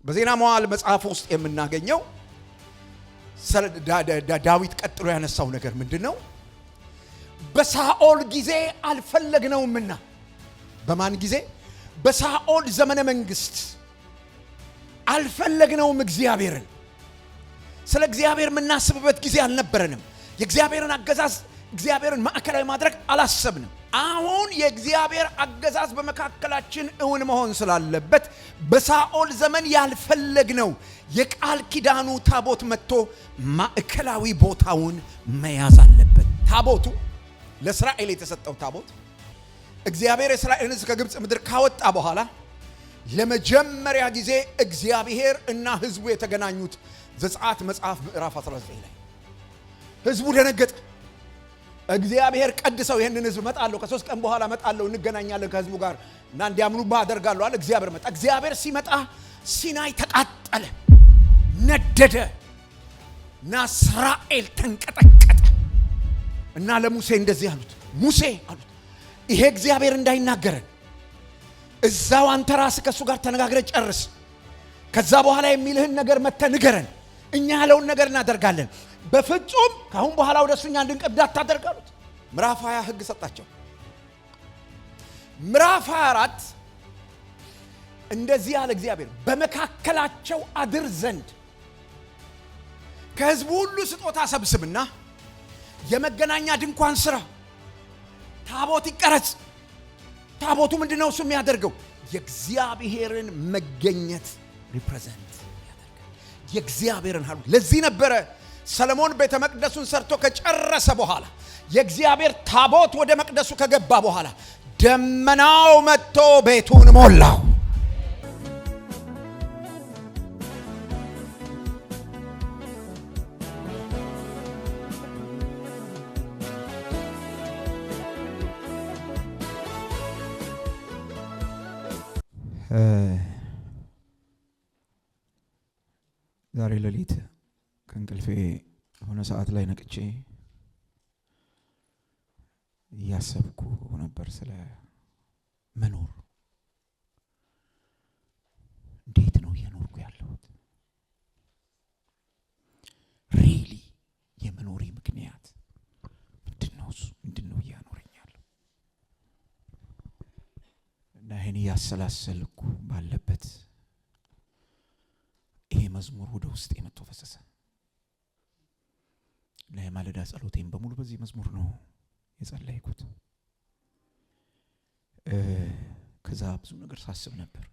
በዜና መዋዕል መጽሐፍ ውስጥ የምናገኘው ዳዊት ቀጥሎ ያነሳው ነገር ምንድነው? በሳኦል ጊዜ አልፈለግነውምና። በማን ጊዜ? በሳኦል ዘመነ መንግስት አልፈለግነውም እግዚአብሔርን። ስለ እግዚአብሔር የምናስብበት ጊዜ አልነበረንም። የእግዚአብሔርን አገዛዝ እግዚአብሔርን ማዕከላዊ ማድረግ አላሰብንም። አሁን የእግዚአብሔር አገዛዝ በመካከላችን እውን መሆን ስላለበት በሳኦል ዘመን ያልፈለግነው የቃል ኪዳኑ ታቦት መጥቶ ማዕከላዊ ቦታውን መያዝ አለበት። ታቦቱ ለእስራኤል የተሰጠው ታቦት እግዚአብሔር እስራኤልን ከግብጽ ምድር ካወጣ በኋላ ለመጀመሪያ ጊዜ እግዚአብሔር እና ህዝቡ የተገናኙት ዘጸአት መጽሐፍ ምዕራፍ 19 ላይ ህዝቡ ደነገጠ። እግዚአብሔር ቀድሰው ይሄንን ህዝብ መጣለው ከ3 ቀን በኋላ መጣለው እንገናኛለን ከህዝቡ ጋር እና እንዲያምኑባ አደርጋለሁ አለ። እግዚአብሔር መጣ። እግዚአብሔር ሲመጣ ሲናይ ተቃጠለ፣ ነደደ እና እስራኤል ተንቀጠቀጠ እና ለሙሴ እንደዚህ አሉት፣ ሙሴ አሉት ይሄ እግዚአብሔር እንዳይናገረን እዛው አንተ ራስህ ከሱ ጋር ተነጋግረህ ጨርስ። ከዛ በኋላ የሚልህን ነገር መተህ ንገረን፣ እኛ ያለውን ነገር እናደርጋለን። በፍጹም ካሁን በኋላ ወደሱኛ እንድንቀብዳ ታደርጋሉት። ምዕራፍ 20 ህግ ሰጣቸው። ምዕራፍ 24 እንደዚህ ያለ እግዚአብሔር በመካከላቸው አድር ዘንድ ከህዝቡ ሁሉ ስጦታ ሰብስብና የመገናኛ ድንኳን ስራ፣ ታቦት ይቀረጽ። ታቦቱ ምንድነው እሱ የሚያደርገው? የእግዚአብሔርን መገኘት ሪፕሬዘንት ያደርጋል። የእግዚአብሔርን ሀሉ ለዚህ ነበረ ሰለሞን ቤተ መቅደሱን ሰርቶ ከጨረሰ በኋላ የእግዚአብሔር ታቦት ወደ መቅደሱ ከገባ በኋላ ደመናው መጥቶ ቤቱን ሞላው። ዛሬ ሌሊት ከእንቅልፌ ሆነ ሰዓት ላይ ነቅቼ እያሰብኩ ነበር ስለ መኖር። እንዴት ነው እየኖርኩ ያለሁት? ሪሊ የመኖሪ ምክንያት ምንድነው? እሱ ምንድነው እያኖረኝ ያለው? እና ይሄን እያሰላሰልኩ ባለበት ይሄ መዝሙር ወደ ውስጥ የመጥቶ ፈሰሰ። ለማለዳ ጸሎቴን በሙሉ በዚህ መዝሙር ነው የጸለይኩት። ከዛ ብዙ ነገር ሳስብ ነበር።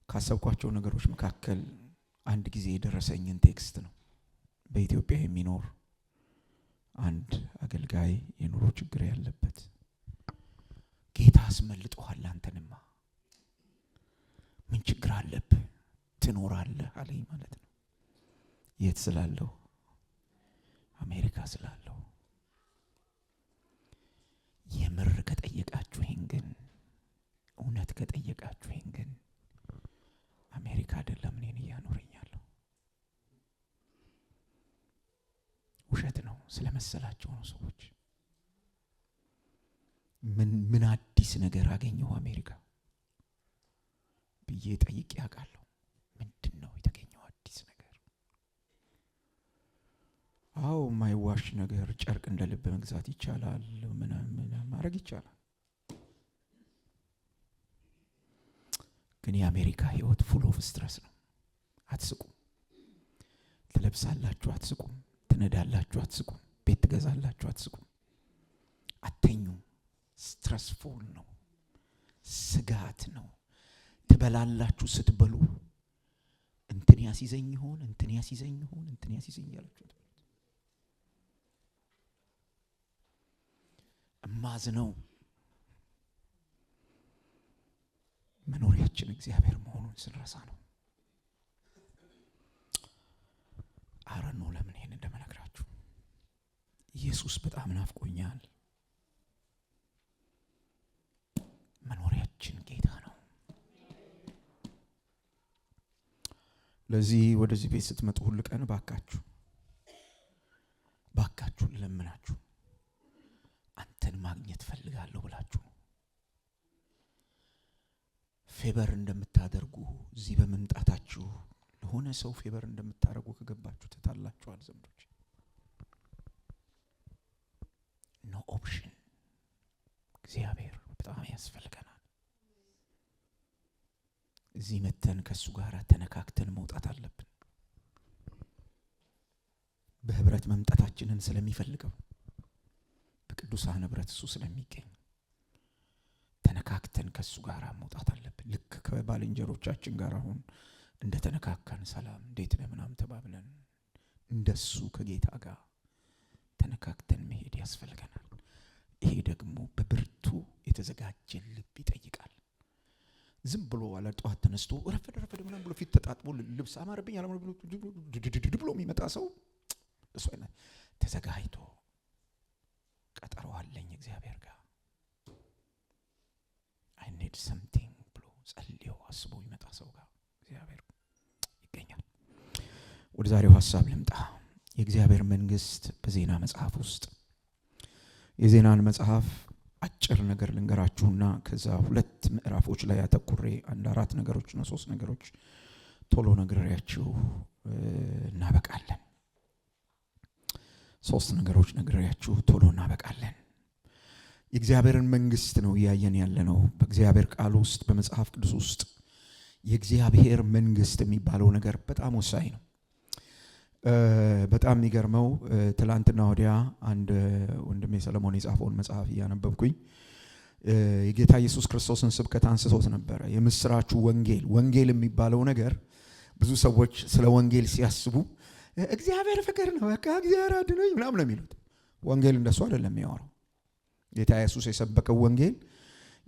ካሰብኳቸው ነገሮች መካከል አንድ ጊዜ የደረሰኝን ቴክስት ነው። በኢትዮጵያ የሚኖር አንድ አገልጋይ የኑሮ ችግር ያለበት ጌታ አስመልጦሃል፣ አንተንማ ምን ችግር አለብህ? ትኖራለህ አለኝ ማለት ነው። የት ስላለው? አሜሪካ ስላለው። የምር ከጠየቃችሁኝ ግን እውነት ከጠየቃችሁኝ ግን አሜሪካ አይደለም እኔን እያኖረኛለሁ። ውሸት ነው ስለመሰላቸው ነው ሰዎች። ምን አዲስ ነገር አገኘው አሜሪካ ብዬ ጠይቄ አውቃለሁ። ምንድነው የተገኘው አዲስ ነገር? አዎ ማይዋሽ ነገር፣ ጨርቅ እንደ ልብ መግዛት ይቻላል፣ ምናምን ማድረግ ይቻላል። ግን የአሜሪካ ህይወት ፉል ኦፍ ስትረስ ነው። አትስቁም። ትለብሳላችሁ አትስቁም። ትነዳላችሁ አትስቁም። ቤት ትገዛላችሁ አትስቁም። አተኙም። ስትረስፉል ነው። ስጋት ነው። ትበላላችሁ ስትበሉ እንትን ያሲዘኝ ይሆን እንትን ያሲዘኝ ይሆን እንትን ያሲዘኝ ያላችሁ እማዝነው መኖሪያችን እግዚአብሔር መሆኑን ስንረሳ ነው። አረን ነው ለምን ይሄን እንደምነግራችሁ። ኢየሱስ በጣም ናፍቆኛል። መኖሪያችን ጌታ ነው። ለዚህ ወደዚህ ቤት ስትመጡ ሁሉ ቀን ባካችሁ ለምናችሁ አንተን ማግኘት ፈልጋለሁ ብላችሁ ፌቨር እንደምታደርጉ እዚህ በመምጣታችሁ ለሆነ ሰው ፌቨር እንደምታደርጉ ከገባችሁ ተታላችኋል ዘምዶች። ኖ ኦፕሽን። እግዚአብሔር በጣም ያስፈልገናል። እዚህ መተን ከሱ ጋር ተነካክተን መውጣት አለብን። በህብረት መምጣታችንን ስለሚፈልገው በቅዱሳን ህብረት እሱ ስለሚገኝ ተነካክተን ከሱ ጋር መውጣት አለብን። ልክ ከባልንጀሮቻችን ጋር አሁን እንደተነካካን ሰላም እንዴት ነህ ምናምን ተባብለን እንደሱ ከጌታ ጋር ተነካክተን መሄድ ያስፈልገናል። ይሄ ደግሞ በብርቱ የተዘጋጀ ልብ ይጠይቃል። ዝም ብሎ አለ ጧት ተነስቶ ረፈደ ምናምን ብሎ ፊት ተጣጥቦ ልብስ አማረብኝ አላማረ ብሎ የሚመጣ ሰው እሱ አይነት ተዘጋጅቶ ቀጠሮ አለኝ እግዚአብሔር ጋር I need something ብሎ ጸልዮ አስቦ ይመጣ ሰው ጋር እግዚአብሔር ይገኛል። ወደ ዛሬው ሐሳብ ልምጣ። የእግዚአብሔር መንግስት በዜና መጽሐፍ ውስጥ የዜናን መጽሐፍ አጭር ነገር ልንገራችሁና ከዛ ሁለት ምዕራፎች ላይ አተኩሬ አንድ አራት ነገሮችና ሶስት ነገሮች ቶሎ ነግሬያችሁ እናበቃለን። ሶስት ነገሮች ነግሬያችሁ ቶሎ እናበቃለን። የእግዚአብሔርን መንግስት ነው ያየን ያለነው። በእግዚአብሔር ቃል ውስጥ በመጽሐፍ ቅዱስ ውስጥ የእግዚአብሔር መንግስት የሚባለው ነገር በጣም ወሳኝ ነው። በጣም የሚገርመው ትላንትና ወዲያ አንድ ወንድሜ ሰለሞን የጻፈውን መጽሐፍ እያነበብኩኝ የጌታ ኢየሱስ ክርስቶስን ስብከት አንስቶት ነበረ። የምስራቹ ወንጌል የሚባለው ነገር ብዙ ሰዎች ስለ ወንጌል ሲያስቡ እግዚአብሔር ፍቅር ነው በቃ እግዚአብሔር አድኖኝ ምናምን ነው የሚሉት። ወንጌል እንደሱ አይደለም የሚያወራው። ጌታ ኢየሱስ የሰበከው ወንጌል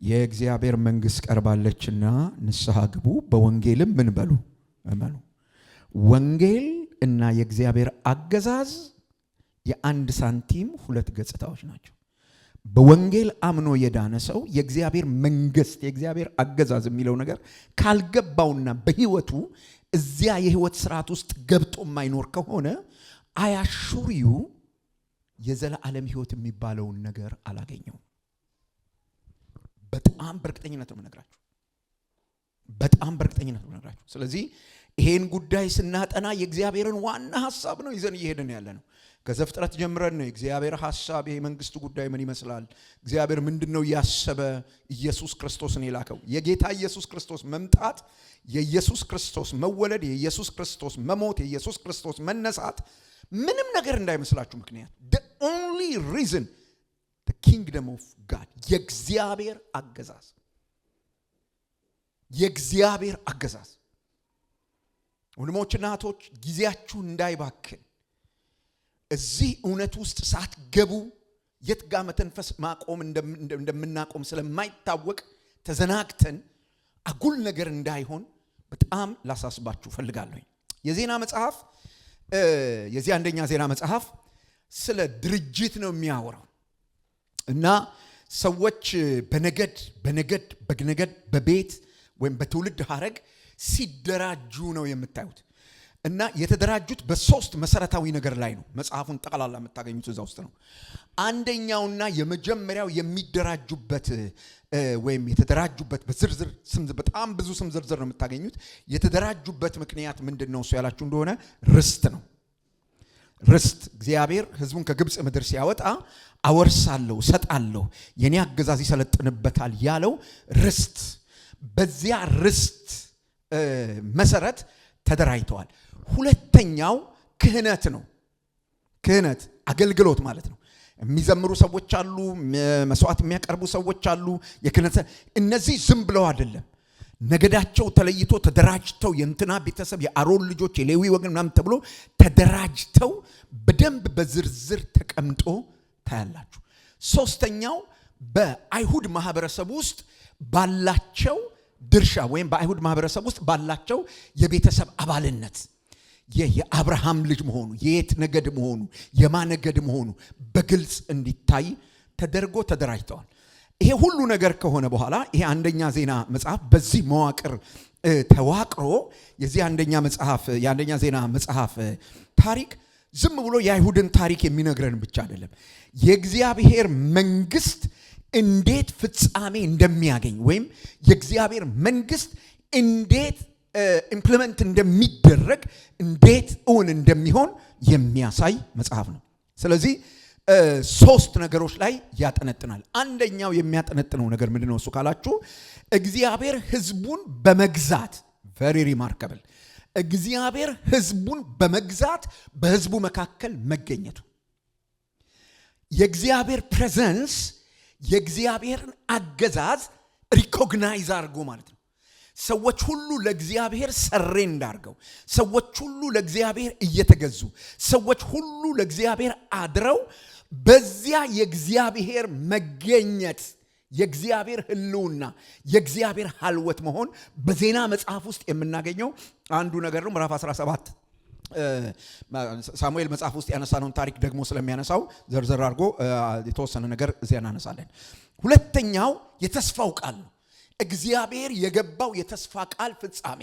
የእግዚአብሔር መንግስት ቀርባለችና ንስሐ ግቡ፣ በወንጌልም ምን በሉ እመኑ። ወንጌል እና የእግዚአብሔር አገዛዝ የአንድ ሳንቲም ሁለት ገጽታዎች ናቸው። በወንጌል አምኖ የዳነ ሰው የእግዚአብሔር መንግስት የእግዚአብሔር አገዛዝ የሚለው ነገር ካልገባውና በህይወቱ እዚያ የህይወት ስርዓት ውስጥ ገብቶ የማይኖር ከሆነ አያሹሪዩ የዘላለም ህይወት የሚባለውን ነገር አላገኘውም። በጣም በእርግጠኝነት ነው የምነግራችሁ። ስለዚህ ይሄን ጉዳይ ስናጠና የእግዚአብሔርን ዋና ሐሳብ ነው ይዘን እየሄድን ያለ ነው። ከዘፍጥረት ጀምረን ነው የእግዚአብሔር ሐሳብ ይሄ መንግስቱ ጉዳይ ምን ይመስላል፣ እግዚአብሔር ምንድነው ያሰበ፣ ኢየሱስ ክርስቶስን የላከው የጌታ ኢየሱስ ክርስቶስ መምጣት፣ የኢየሱስ ክርስቶስ መወለድ፣ የኢየሱስ ክርስቶስ መሞት፣ የኢየሱስ ክርስቶስ መነሳት ምንም ነገር እንዳይመስላችሁ ምክንያት the only reason the kingdom of God የእግዚአብሔር አገዛዝ ወንድሞችና እህቶች ጊዜያችሁ እንዳይባክን እዚህ እውነት ውስጥ ሳትገቡ የት ጋር መተንፈስ ማቆም እንደምናቆም ስለማይታወቅ ተዘናግተን አጉል ነገር እንዳይሆን በጣም ላሳስባችሁ ፈልጋለሁ። የዜና መጽሐፍ የዚህ አንደኛ ዜና መጽሐፍ ስለ ድርጅት ነው የሚያወራው እና ሰዎች በነገድ በቤት ወይም በትውልድ ሐረግ ሲደራጁ ነው የምታዩት። እና የተደራጁት በሶስት መሰረታዊ ነገር ላይ ነው። መጽሐፉን ጠቅላላ የምታገኙት እዛ ውስጥ ነው። አንደኛውና የመጀመሪያው የሚደራጁበት ወይም የተደራጁበት በዝርዝር ስም በጣም ብዙ ስም ዝርዝር ነው የምታገኙት። የተደራጁበት ምክንያት ምንድነው እሱ ያላችሁ እንደሆነ ርስት ነው። ርስት እግዚአብሔር ሕዝቡን ከግብጽ ምድር ሲያወጣ አወርሳለሁ፣ ሰጣለሁ፣ የኔ አገዛዝ ይሰለጥንበታል ያለው ርስት፣ በዚያ ርስት መሰረት ተደራጅተዋል። ሁለተኛው ክህነት ነው። ክህነት አገልግሎት ማለት ነው። የሚዘምሩ ሰዎች አሉ፣ መስዋዕት የሚያቀርቡ ሰዎች አሉ። የክህነት እነዚህ ዝም ብለው አይደለም፣ ነገዳቸው ተለይቶ ተደራጅተው የእንትና ቤተሰብ የአሮን ልጆች የሌዊ ወገን ምናምን ተብሎ ተደራጅተው በደንብ በዝርዝር ተቀምጦ ታያላችሁ። ሶስተኛው በአይሁድ ማህበረሰብ ውስጥ ባላቸው ድርሻ ወይም በአይሁድ ማህበረሰብ ውስጥ ባላቸው የቤተሰብ አባልነት የአብርሃም ልጅ መሆኑ፣ የየት ነገድ መሆኑ፣ የማነገድ መሆኑ በግልጽ እንዲታይ ተደርጎ ተደራጅተዋል። ይሄ ሁሉ ነገር ከሆነ በኋላ ይሄ አንደኛ ዜና መጽሐፍ በዚህ መዋቅር ተዋቅሮ የዚህ የአንደኛ ዜና መጽሐፍ ታሪክ ዝም ብሎ የአይሁድን ታሪክ የሚነግረን ብቻ አይደለም። የእግዚአብሔር መንግስት እንዴት ፍጻሜ እንደሚያገኝ ወይም የእግዚአብሔር መንግስት እንዴት ኢምፕሊመንት እንደሚደረግ እንዴት እውን እንደሚሆን የሚያሳይ መጽሐፍ ነው። ስለዚህ ሶስት ነገሮች ላይ ያጠነጥናል። አንደኛው የሚያጠነጥነው ነገር ምንድነው እሱ ካላችሁ እግዚአብሔር ህዝቡን በመግዛት very remarkable እግዚአብሔር ህዝቡን በመግዛት በህዝቡ መካከል መገኘቱ የእግዚአብሔር ፕሬዘንስ የእግዚአብሔርን አገዛዝ ሪኮግናይዝ አድርጎ ማለት ነው። ሰዎች ሁሉ ለእግዚአብሔር ሰሬንድ አድርገው ሰዎች ሁሉ ለእግዚአብሔር እየተገዙ ሰዎች ሁሉ ለእግዚአብሔር አድረው በዚያ የእግዚአብሔር መገኘት የእግዚአብሔር ህልውና የእግዚአብሔር ሐልወት መሆን በዜና መጽሐፍ ውስጥ የምናገኘው አንዱ ነገር ነው። ምዕራፍ 17 ሳሙኤል መጽሐፍ ውስጥ ያነሳነውን ታሪክ ደግሞ ስለሚያነሳው ዘርዘር አድርጎ የተወሰነ ነገር እዚያ እናነሳለን። ሁለተኛው የተስፋው ቃል ነው። እግዚአብሔር የገባው የተስፋ ቃል ፍጻሜ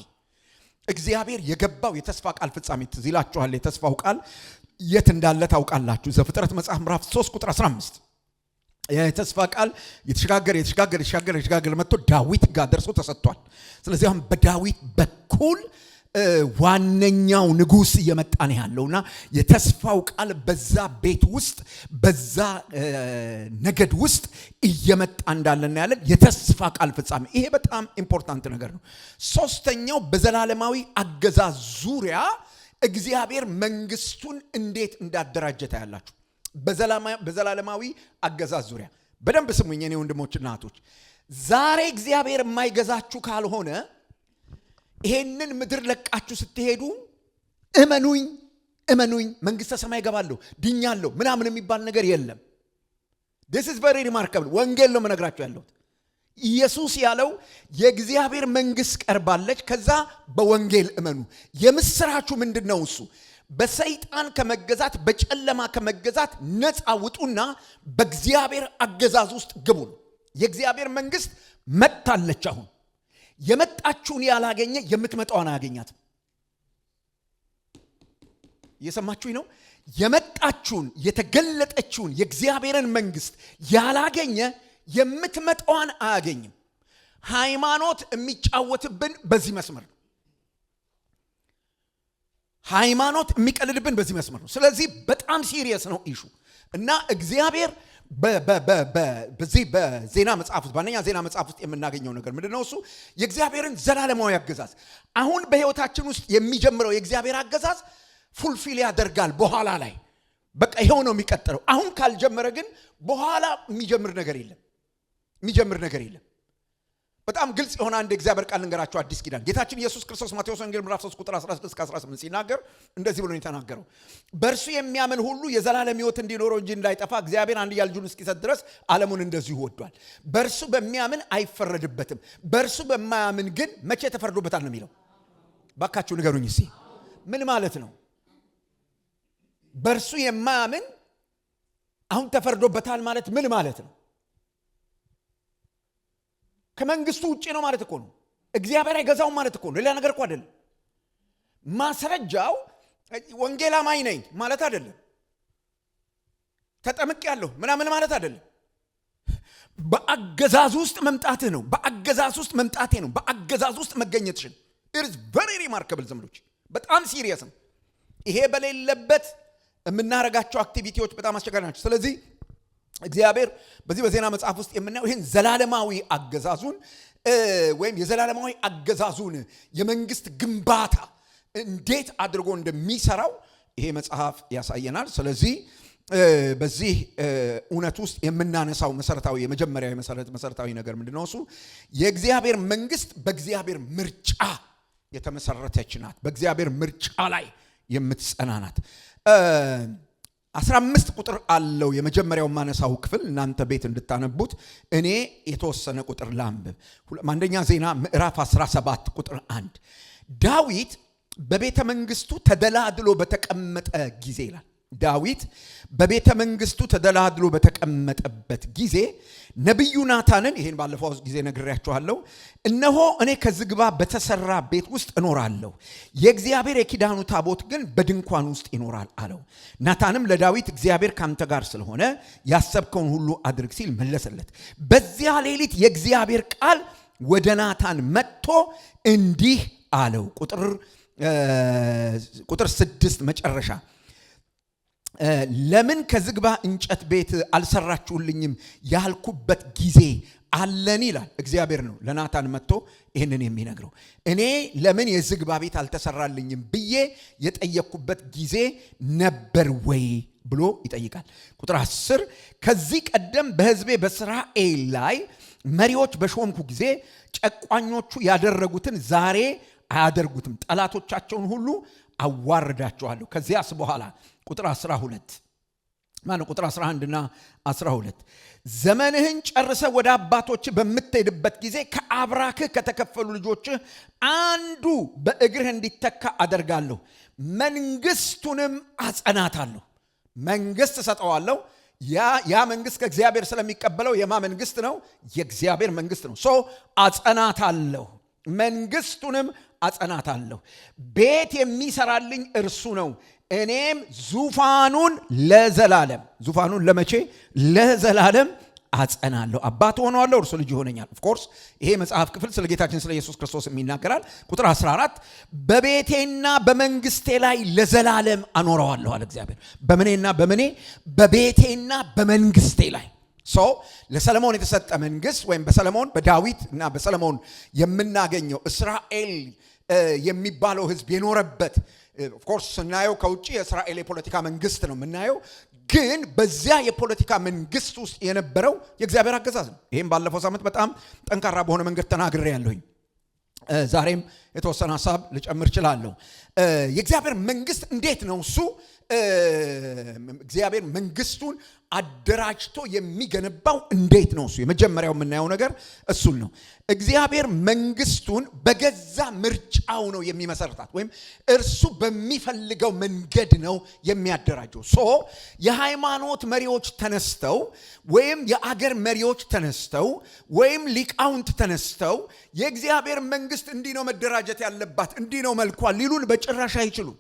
እግዚአብሔር የገባው የተስፋ ቃል ፍጻሜ ትዝ ይላችኋል። የተስፋው ቃል የት እንዳለ ታውቃላችሁ። ዘፍጥረት መጽሐፍ ምዕራፍ 3 ቁጥር 15 የተስፋ ቃል የተሻገረ መጥቶ ዳዊት ጋር ደርሶ ተሰጥቷል። ስለዚህ አሁን በዳዊት በኩል ዋነኛው ንጉስ እየመጣ ነው ያለውና የተስፋው ቃል በዛ ቤት ውስጥ በዛ ነገድ ውስጥ እየመጣ እንዳለና ያለን የተስፋ ቃል ፍጻሜ ይሄ በጣም ኢምፖርታንት ነገር ነው። ሶስተኛው በዘላለማዊ አገዛዝ ዙሪያ እግዚአብሔር መንግስቱን እንዴት እንዳደራጀ ታያላችሁ። በዘላለማዊ አገዛዝ ዙሪያ በደንብ ስሙኝ እኔ ወንድሞችና እህቶች። ዛሬ እግዚአብሔር የማይገዛችሁ ካልሆነ ይሄንን ምድር ለቃችሁ ስትሄዱ እመኑኝ መንግስተ ሰማይ ገባለሁ ድኛለሁ ምናምን የሚባል ነገር የለም። this is very remarkable ወንጌል ነው መነግራችሁ ያለሁት። ኢየሱስ ያለው የእግዚአብሔር መንግስት ቀርባለች ከዛ በወንጌል እመኑ። የምስራቹ ምንድነው እሱ? በሰይጣን ከመገዛት በጨለማ ከመገዛት ነፃ ውጡና በእግዚአብሔር አገዛዝ ውስጥ ግቡ። የእግዚአብሔር መንግስት መጣለች። አሁን የመጣችውን ያላገኘ የምትመጣውን አያገኛትም። እየሰማችሁኝ ነው? የመጣችውን የተገለጠችውን የእግዚአብሔርን መንግስት ያላገኘ የምትመጣውን አያገኝም። ሃይማኖት የሚጫወትብን በዚህ መስመር ነው። ሃይማኖት የሚቀልድብን በዚህ መስመር ነው። ስለዚህ በጣም ሲሪየስ ነው ኢሹ እና እግዚአብሔር በዚህ በዜና መጽሐፍ ውስጥ በአንደኛ ዜና መጽሐፍ ውስጥ የምናገኘው ነገር ምንድነው? እሱ የእግዚአብሔርን ዘላለማዊ አገዛዝ አሁን በህይወታችን ውስጥ የሚጀምረው የእግዚአብሔር አገዛዝ ፉልፊል ያደርጋል በኋላ ላይ። በቃ ይሄው ነው የሚቀጥለው። አሁን ካልጀመረ ግን በኋላ የሚጀምር ነገር የለም። በጣም ግልጽ የሆነ አንድ እግዚአብሔር ቃል ልንገራችሁ። አዲስ ኪዳን ጌታችን ኢየሱስ ክርስቶስ ማቴዎስ ወንጌል ምዕራፍ 3 ቁጥር 16 እስከ 18 ሲናገር እንደዚህ ብሎ ነው የተናገረው። በእርሱ የሚያምን ሁሉ የዘላለም ሕይወት እንዲኖረው እንጂ እንዳይጠፋ እግዚአብሔር አንድያ ልጁን እስኪሰጥ ድረስ ዓለሙን እንደዚሁ ወዷል። በእርሱ በሚያምን አይፈረድበትም፣ በእርሱ በማያምን ግን መቼ ተፈርዶበታል ነው የሚለው። ባካችሁ ንገሩኝ እስኪ ምን ማለት ነው? በእርሱ የማያምን አሁን ተፈርዶበታል ማለት ምን ማለት ነው? ከመንግስቱ ውጪ ነው ማለት እኮ ነው። እግዚአብሔር አይገዛውም ማለት እኮ ነው። ሌላ ነገር እኮ አይደለም። ማስረጃው ወንጌል አማኝ ነኝ ማለት አይደለም። ተጠምቄያለሁ ምናምን ማለት አይደለም። በአገዛዝ ውስጥ መምጣትህ ነው። በአገዛዝ ውስጥ መምጣቴ ነው። በአገዛዝ ውስጥ መገኘትሽን it is very remarkable ዘመዶች፣ በጣም ሲሪየስ ነው። ይሄ በሌለበት የምናረጋቸው አክቲቪቲዎች በጣም አስቸጋሪ ናቸው። ስለዚህ እግዚአብሔር በዚህ በዜና መጽሐፍ ውስጥ የምናየው ይሄን ዘላለማዊ አገዛዙን ወይም የዘላለማዊ አገዛዙን የመንግስት ግንባታ እንዴት አድርጎ እንደሚሰራው ይሄ መጽሐፍ ያሳየናል። ስለዚህ በዚህ እውነት ውስጥ የምናነሳው መሰረታዊ የመጀመሪያ መሰረታዊ ነገር ምንድነው? እሱ የእግዚአብሔር መንግስት በእግዚአብሔር ምርጫ የተመሰረተች ናት። በእግዚአብሔር ምርጫ ላይ የምትጸና ናት። 15 ቁጥር አለው የመጀመሪያው ማነሳው ክፍል እናንተ ቤት እንድታነቡት እኔ የተወሰነ ቁጥር ላንብብ። አንደኛ ዜና ምዕራፍ 17 ቁጥር 1 ዳዊት በቤተ መንግስቱ ተደላድሎ በተቀመጠ ጊዜ ይላል። ዳዊት በቤተ መንግስቱ ተደላድሎ በተቀመጠበት ጊዜ ነብዩ ናታንን ይሄን ባለፈው ጊዜ ነግሬያችኋለሁ እነሆ እኔ ከዝግባ በተሰራ ቤት ውስጥ እኖራለሁ የእግዚአብሔር የኪዳኑ ታቦት ግን በድንኳን ውስጥ ይኖራል አለው ናታንም ለዳዊት እግዚአብሔር ካንተ ጋር ስለሆነ ያሰብከውን ሁሉ አድርግ ሲል መለሰለት በዚያ ሌሊት የእግዚአብሔር ቃል ወደ ናታን መጥቶ እንዲህ አለው ቁጥር 6 መጨረሻ ለምን ከዝግባ እንጨት ቤት አልሰራችሁልኝም ያልኩበት ጊዜ አለን ይላል እግዚአብሔር ነው ለናታን መጥቶ ይሄንን የሚነግረው እኔ ለምን የዝግባ ቤት አልተሰራልኝም ብዬ የጠየቅኩበት ጊዜ ነበር ወይ ብሎ ይጠይቃል ቁጥር 10 ከዚህ ቀደም በሕዝቤ በእስራኤል ላይ መሪዎች በሾምኩ ጊዜ ጨቋኞቹ ያደረጉትን ዛሬ አያደርጉትም ጠላቶቻቸውን ሁሉ አዋርዳቸዋለሁ ከዚያስ በኋላ ቁጥር 12 ማነው ቁጥር 11 እና 12 ዘመንህን ጨርሰ ወደ አባቶች በምትሄድበት ጊዜ ከአብራክህ ከተከፈሉ ልጆች አንዱ በእግርህ እንዲተካ አደርጋለሁ መንግስቱንም አጸናታለሁ መንግስት ሰጠዋለሁ ያ መንግስት ከእግዚአብሔር ስለሚቀበለው የማ መንግስት ነው የእግዚአብሔር መንግስት ነው አጸናታለሁ መንግስቱንም አጸናታለሁ ቤት የሚሰራልኝ እርሱ ነው እኔም ዙፋኑን ለመቼ ለዘላለም አጸናለሁ አባት ሆነዋለሁ እርሱ ልጅ ይሆነኛል ኦፍ ኮርስ ይሄ መጽሐፍ ክፍል ስለ ጌታችን ስለ ኢየሱስ ክርስቶስ የሚናገራል ቁጥር 14 በቤቴና በመንግስቴ ላይ ለዘላለም አኖረዋለሁ አለ እግዚአብሔር በመኔና በመኔ በቤቴና በመንግስቴ ላይ ለሰለሞን የተሰጠ መንግስት ወይም በሰለሞን በዳዊት እና በሰለሞን የምናገኘው እስራኤል የሚባለው ህዝብ የኖረበት ኦፍ ኮርስ ስናየው ከውጪ የእስራኤል የፖለቲካ መንግስት ነው የምናየው ግን በዚያ የፖለቲካ መንግስት ውስጥ የነበረው የእግዚአብሔር አገዛዝ ነው ይሄን ባለፈው ሳምንት በጣም ጠንካራ በሆነ መንገድ ተናግሬ ያለሁኝ ዛሬም የተወሰነ ሐሳብ ልጨምር እችላለሁ የእግዚአብሔር መንግስት እንዴት ነው እሱ እግዚአብሔር መንግስቱን አደራጅቶ የሚገነባው እንዴት ነው እሱ የመጀመሪያው የምናየው ነገር እሱን ነው እግዚአብሔር መንግስቱን በገዛ ምርጫው ነው የሚመሰርታት ወይም እርሱ በሚፈልገው መንገድ ነው የሚያደራጀው የሃይማኖት መሪዎች ተነስተው ወይም የአገር መሪዎች ተነስተው ወይም ሊቃውንት ተነስተው የእግዚአብሔር መንግስት እንዲህ ነው መደራጀት ያለባት እንዲህ ነው መልኳ ሊሉን በጭራሽ አይችሉም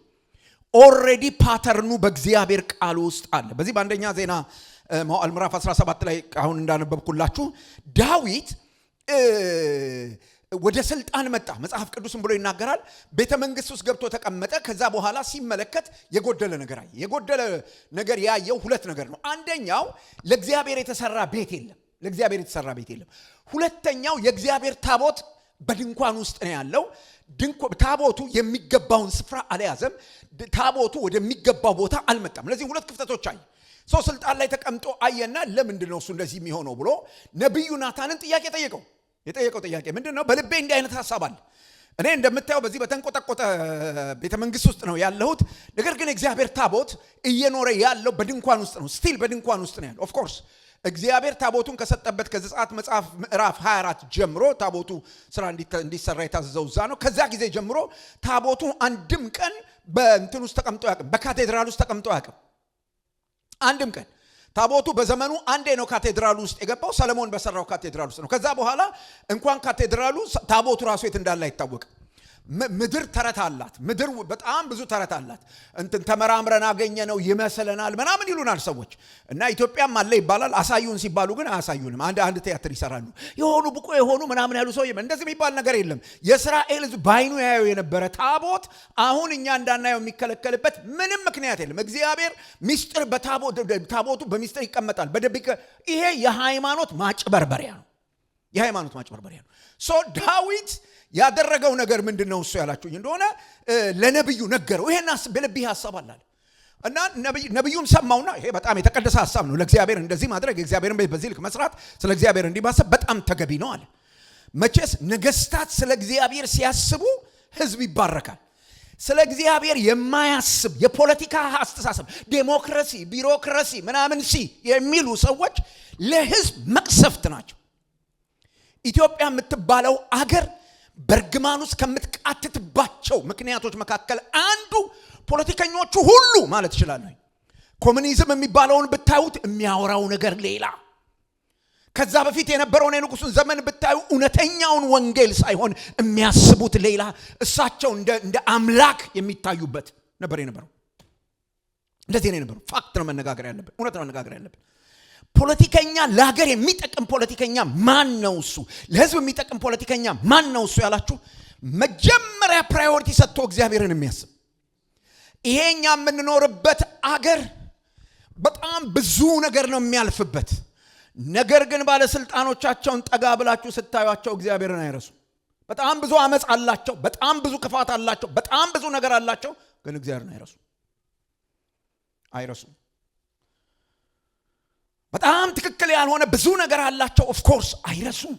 ኦሬዲ ፓተርኑ በእግዚአብሔር ቃል ውስጥ አለ በዚህ በአንደኛ ዜና መዋዕል ምዕራፍ 17 ላይ አሁን እንዳነበብኩላችሁ ዳዊት ወደ ስልጣን መጣ መጽሐፍ ቅዱስም ብሎ ይናገራል ቤተ መንግስት ውስጥ ገብቶ ተቀመጠ ከዛ በኋላ ሲመለከት የጎደለ ነገር ያየው ሁለት ነገር ነው አንደኛው ለእግዚአብሔር የተሰራ ቤት የለም ሁለተኛው የእግዚአብሔር ታቦት በድንኳን ውስጥ ነው ያለው ታቦቱ የሚገባውን ስፍራ አልያዘም ታቦቱ ወደሚገባው ቦታ አልመጣም ለዚህ ሁለት ክፍተቶች አይ ስልጣን ላይ ተቀምጦ አየና ለምንድን ነው እሱ እንደዚህ የሚሆነው ብሎ ነብዩ ናታንን የጠየቀው ጥያቄ ምንድነው በልቤ እንዲህ አይነት ሐሳብ አለ እኔ እንደምታየው በዚህ በተንቆጠቆጠ ቤተ መንግስት ውስጥ ነው ያለሁት ነገር ግን እግዚአብሔር ታቦት እየኖረ ያለው በድንኳን ውስጥ ነው ስቲል በድንኳን ውስጥ ነው ያለው ኦፍ ኮርስ እግዚአብሔር ታቦቱን ከሰጠበት ከዘጸአት መጽሐፍ ምዕራፍ 24 ጀምሮ ታቦቱ ስራ እንዲሰራ የታዘዘው ዛ ነው ከዛ ጊዜ ጀምሮ ታቦቱ አንድም ቀን በእንትን ውስጥ ተቀምጦ ያቅም በካቴድራል ውስጥ ተቀምጦ ያቅም አንድም ቀን ታቦቱ በዘመኑ አንዴ ነው ካቴድራል ውስጥ የገባው ሰለሞን በሰራው ካቴድራል ውስጥ ነው ከዛ በኋላ እንኳን ካቴድራሉ ታቦቱ ራሱ የት እንዳለ አይታወቅም ምድር ተረት አላት ምድር በጣም ብዙ ተረት አላት እንትን ተመራምረን አገኘ ነው ይመስለናል ምናምን ይሉናል ሰዎች እና ኢትዮጵያም አለ ይባላል አሳዩን ሲባሉ ግን አያሳዩንም አንድ ቲያትር ይሰራሉ የሆኑ ብቆ የሆኑ ምናምን ያሉ ሰው እንደዚህ የሚባል ነገር የለም የእስራኤል ሕዝብ ባይኑ ያየው የነበረ ታቦት አሁን እኛ እንዳናየው የሚከለከልበት ምንም ምክንያት የለም እግዚአብሔር ሚስጥር ታቦቱ በሚስጥር ይቀመጣል በደብቅ ይሄ የሃይማኖት ማጭበርበሪያ ነው ዳዊት ያደረገው ነገር ምንድነው እሱ ያላችሁኝ እንደሆነ ለነብዩ ነገረው ይሄን በልብ ሐሳብ አለ እና ነብዩም ሰማውና ይሄ በጣም የተቀደሰ ሐሳብ ነው ለእግዚአብሔር እንደዚህ ማድረግ እግዚአብሔርን በዚህ ልክ መስራት ስለ እግዚአብሔር እንዲባሰብ በጣም ተገቢ ነው አለ መቼስ ነገስታት ስለ እግዚአብሔር ሲያስቡ ህዝብ ይባረካል ስለ እግዚአብሔር የማያስብ የፖለቲካ አስተሳሰብ ዴሞክራሲ ቢሮክራሲ ምናምን የሚሉ ሰዎች ለህዝብ መቅሰፍት ናቸው ኢትዮጵያ የምትባለው አገር በርግማን ውስጥ ከምትቃትትባቸው ምክንያቶች መካከል አንዱ ፖለቲከኞቹ ሁሉ ማለት ይችላል ኮሙኒዝም የሚባለውን ብታዩት የሚያወራው ነገር ሌላ። ከዛ በፊት የነበረውን የንጉሱን ዘመን ብታዩ እውነተኛውን ወንጌል ሳይሆን የሚያስቡት ሌላ፣ እሳቸው እንደ አምላክ የሚታዩበት ነበር የነበረው። እንደዚህ ነው የነበረው። ፋክት ነው መነጋገር ያለብን፣ እውነት ነው መነጋገር ያለብን። ፖለቲከኛ ለሀገር የሚጠቅም ፖለቲከኛ ማን ነው እሱ? ለህዝብ የሚጠቅም ፖለቲከኛ ማን ነው እሱ ያላችሁ፣ መጀመሪያ ፕራዮሪቲ ሰጥቶ እግዚአብሔርን የሚያስብ። ይሄኛ የምንኖርበት አገር በጣም ብዙ ነገር ነው የሚያልፍበት። ነገር ግን ባለስልጣኖቻቸውን ጠጋ ብላችሁ ስታዩቸው እግዚአብሔርን አይረሱ። በጣም ብዙ አመጽ አላቸው፣ በጣም ብዙ ክፋት አላቸው፣ በጣም ብዙ ነገር አላቸው፣ ግን እግዚአብሔርን አይረሱ። በጣም ትክክል ያልሆነ ብዙ ነገር አላቸው፣ ኦፍ ኮርስ አይረሱም።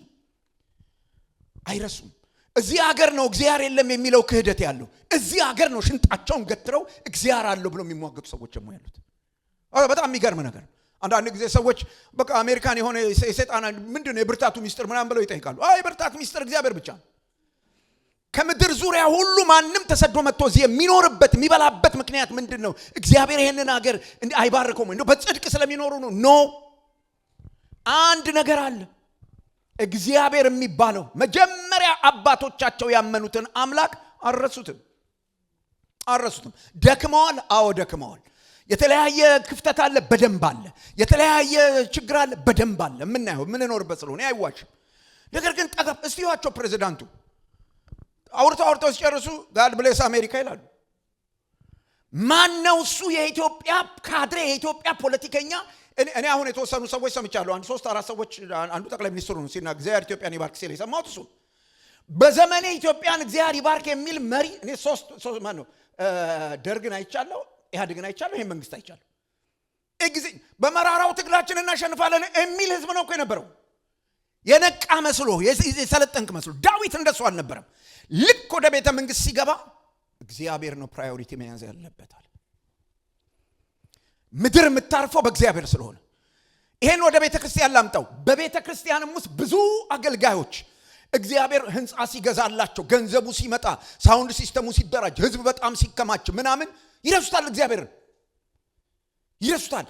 እዚህ ሀገር ነው እግዚአብሔር የለም የሚለው ክህደት ያለው። እዚህ ሀገር ነው ሽንጣቸውን ገትረው እግዚአብሔር አለው ብለው የሚሟገቱ ሰዎች ደግሞ ያሉት። በጣም የሚገርም ነገር። አንዳንድ ጊዜ ሰዎች በቃ አሜሪካን የሆነ የሰይጣን ምንድነው የብርታቱ ሚስጥር ምናምን ብለው ይጠይቃሉ። የብርታቱ ሚስጥር እግዚአብሔር ብቻ ነው። ከምድር ዙሪያ ሁሉ ማንም ተሰዶ መጥቶ እዚህ የሚኖርበት የሚበላበት ምክንያት ምንድነው? እግዚአብሔር ይሄንን ሀገር አይባርከውም እንደው በጽድቅ ስለሚኖሩ ነው? ኖ፣ አንድ ነገር አለ። እግዚአብሔር የሚባለው መጀመሪያ አባቶቻቸው ያመኑትን አምላክ አልረሱትም። ደክመዋል። ደክመዋል። የተለያየ ክፍተት አለ፣ በደንብ አለ። የተለያየ ችግር አለ፣ በደንብ አለ። የምናየው የምንኖርበት ስለሆነ አይዋሽም። ነገር ግን ጠገብ እስቲዋቸው ፕሬዚዳንቱ አውርተው ሲጨርሱ ጋድ ብሌስ አሜሪካ ይላሉ። ማን ነው እሱ? የኢትዮጵያ ካድሬ፣ የኢትዮጵያ ፖለቲከኛ። እኔ አሁን የተወሰኑ ሰዎች ሰምቻለሁ። 3-4 ሰዎች፣ አንዱ ጠቅላይ ሚኒስትሩ ነው ሲና እግዚአብሔር ኢትዮጵያን ይባርክ ሲል የሰማሁት እሱ። በዘመኔ ኢትዮጵያን እግዚአብሔር ይባርክ የሚል መሪ እኔ ሶስት ማን ነው ደርግን አይቻለሁ፣ ኢህአዴግን አይቻለሁ፣ ይሄን መንግስት አይቻለሁ። በመራራው ትግላችን እናሸንፋለን የሚል ህዝብ ነው እኮ የነበረው። የነቃ መስሎ የሰለጠንክ መስሎ። ዳዊት እንደሱ አልነበረም። ልክ ወደ ቤተ መንግስት ሲገባ እግዚአብሔር ነው ፕራዮሪቲ መያዝ ያለበታል። ምድር የምታርፈው በእግዚአብሔር ስለሆነ ይሄን ወደ ቤተ ክርስቲያን ላምጣው። በቤተ ክርስቲያንም ውስጥ ብዙ አገልጋዮች እግዚአብሔር ህንጻ ሲገዛላቸው፣ ገንዘቡ ሲመጣ፣ ሳውንድ ሲስተሙ ሲደራጅ፣ ህዝብ በጣም ሲከማች ምናምን ይረሱታል። እግዚአብሔርን ይረሱታል።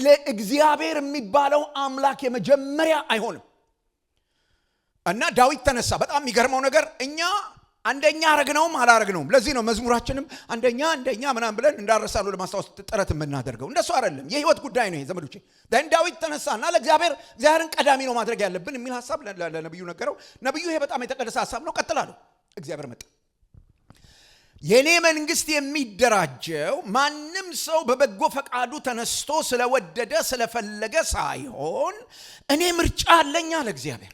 ለእግዚአብሔር የሚባለው አምላክ የመጀመሪያ አይሆንም። እና ዳዊት ተነሳ። በጣም የሚገርመው ነገር እኛ አንደኛ አረግነውም አላረግነውም። ለዚህ ነው መዝሙራችንም አንደኛ ምናምን ብለን እንዳረሳሉ ለማስታወስ ጥረት የምናደርገው። እንደሱ አይደለም፣ የህይወት ጉዳይ ነው ዘመዶቼ። ዳዊት ተነሳና እግዚአብሔርን ቀዳሚ ነው ማድረግ ያለብን የሚል ሐሳብ ለነብዩ ነገረው። ነብዩ ይሄ በጣም የተቀደሰ ሐሳብ ነው፣ ቀጥላለሁ። እግዚአብሔር መጣ። የኔ መንግስት የሚደራጀው ማንም ሰው በበጎ ፈቃዱ ተነስቶ ስለወደደ ስለፈለገ ሳይሆን እኔ ምርጫ አለኝ አለ እግዚአብሔር።